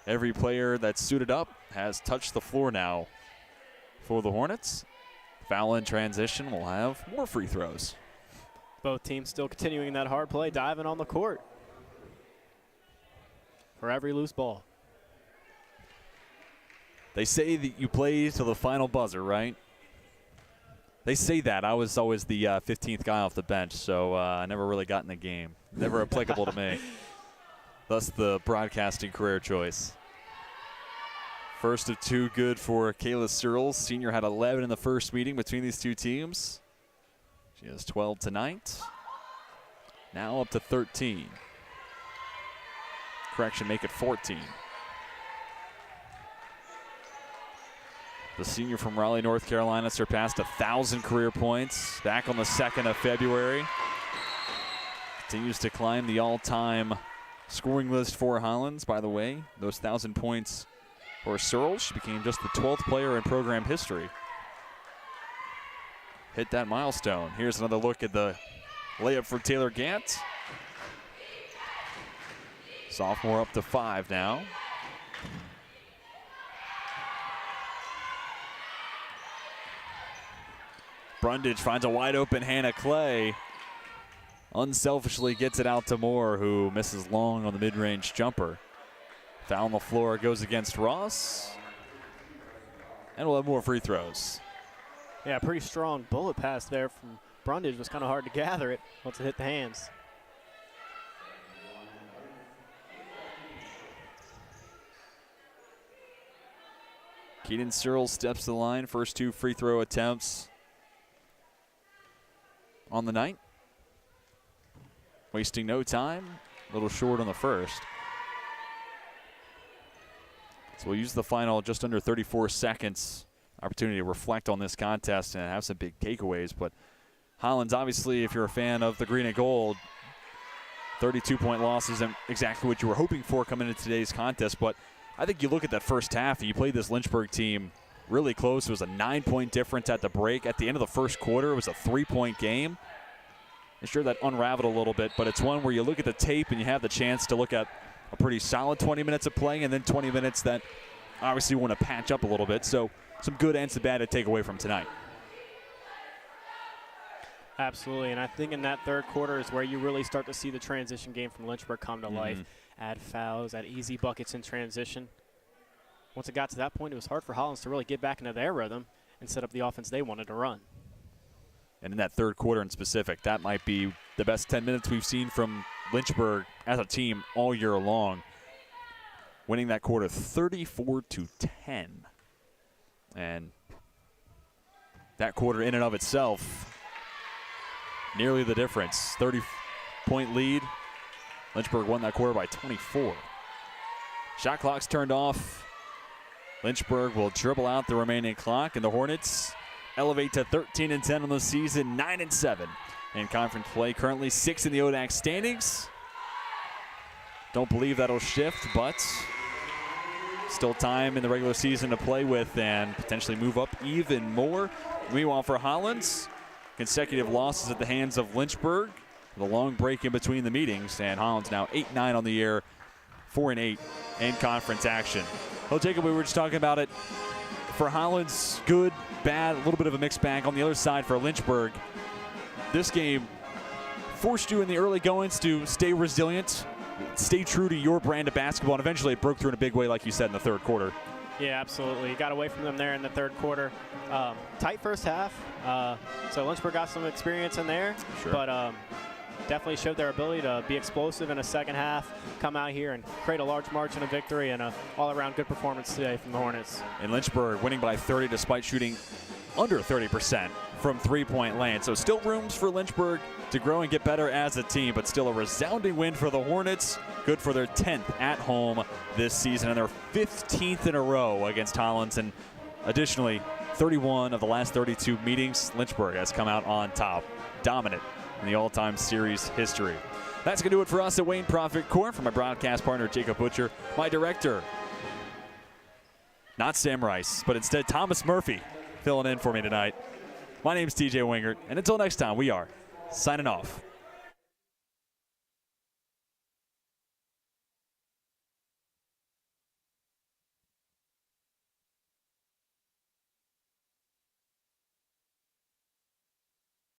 Every player that's suited up has touched the floor now for the Hornets. Foul in transition will have more free throws. Both teams still continuing that hard play, diving on the court for every loose ball. They say that you play to the final buzzer, right? They say that. I was always the 15th guy off the bench, so I never really got in the game. Never applicable to me. Thus the broadcasting career choice. First of two good for Kayla Searles. Senior had 11 in the first meeting between these two teams. She has 12 tonight. Now up to 13. Correction, make it 14. The senior from Raleigh, North Carolina, surpassed 1,000 career points back on the 2nd of February. Continues to climb the all-time scoring list for Hollins. By the way, those 1,000 points for Searles. She became just the 12th player in program history. Hit that milestone. Here's another look at the layup for Taylor Gant. Sophomore up to 5 now. Brundage finds a wide open Hannah Clay. Unselfishly gets it out to Moore, who misses long on the mid-range jumper. Foul on the floor goes against Ross. And we'll have more free throws. Yeah, pretty strong bullet pass there from Brundage. It was kind of hard to gather it once it hit the hands. Keaton Searles steps to the line. First 2 free throw attempts on the night. Wasting no time. A little short on the first. So we'll use the final just under 34 seconds. Opportunity to reflect on this contest and have some big takeaways. But Hollins, obviously, if you're a fan of the green and gold, 32-point loss isn't exactly what you were hoping for coming into today's contest. But I think you look at that first half, and you played this Lynchburg team really close. It was a 9-point difference at the break. At the end of the first quarter, it was a 3-point game. And sure, that unraveled a little bit, but it's one where you look at the tape and you have the chance to look at a pretty solid 20 minutes of playing and then 20 minutes that obviously want to patch up a little bit. So some good and some bad to take away from tonight. Absolutely, and I think in that third quarter is where you really start to see the transition game from Lynchburg come to life. Add fouls, add easy buckets in transition. Once it got to that point, it was hard for Hollins to really get back into their rhythm and set up the offense they wanted to run. And in that third quarter in specific, that might be the best 10 minutes we've seen from Lynchburg as a team all year long. Winning that quarter 34-10. And that quarter in and of itself, nearly the difference. 30-point lead. Lynchburg won that quarter by 24. Shot clock's turned off. Lynchburg will dribble out the remaining clock, and the Hornets elevate to 13-10 on the season, 9-7 in conference play. Currently 6th in the ODAC standings. Don't believe that'll shift, but still time in the regular season to play with and potentially move up even more. Meanwhile, for Hollins, consecutive losses at the hands of Lynchburg. The long break in between the meetings, and Hollins now 8-9 on the year, 4-8 in conference action. Well, Jacob, we were just talking about it. For Hollins, good, bad, a little bit of a mixed bag. On the other side for Lynchburg, this game forced you in the early goings to stay resilient, stay true to your brand of basketball, and eventually it broke through in a big way, like you said, in the third quarter. Yeah, absolutely. Got away from them there in the third quarter. Tight first half, so Lynchburg got some experience in there, but definitely showed their ability to be explosive in a second half, come out here and create a large margin of victory, and an all-around good performance today from the Hornets. And Lynchburg winning by 30 despite shooting under 30% from three-point land. So still rooms for Lynchburg to grow and get better as a team, but still a resounding win for the Hornets. Good for their 10th at home this season and their 15th in a row against Hollins. And additionally, 31 of the last 32 meetings, Lynchburg has come out on top, dominant in the all-time series history. That's going to do it for us at Wayne Profit Corp. For my broadcast partner, Jacob Butcher, my director, Not Sam Rice, but instead Thomas Murphy filling in for me tonight. My name's TJ Wingert, and until next time, we are signing off.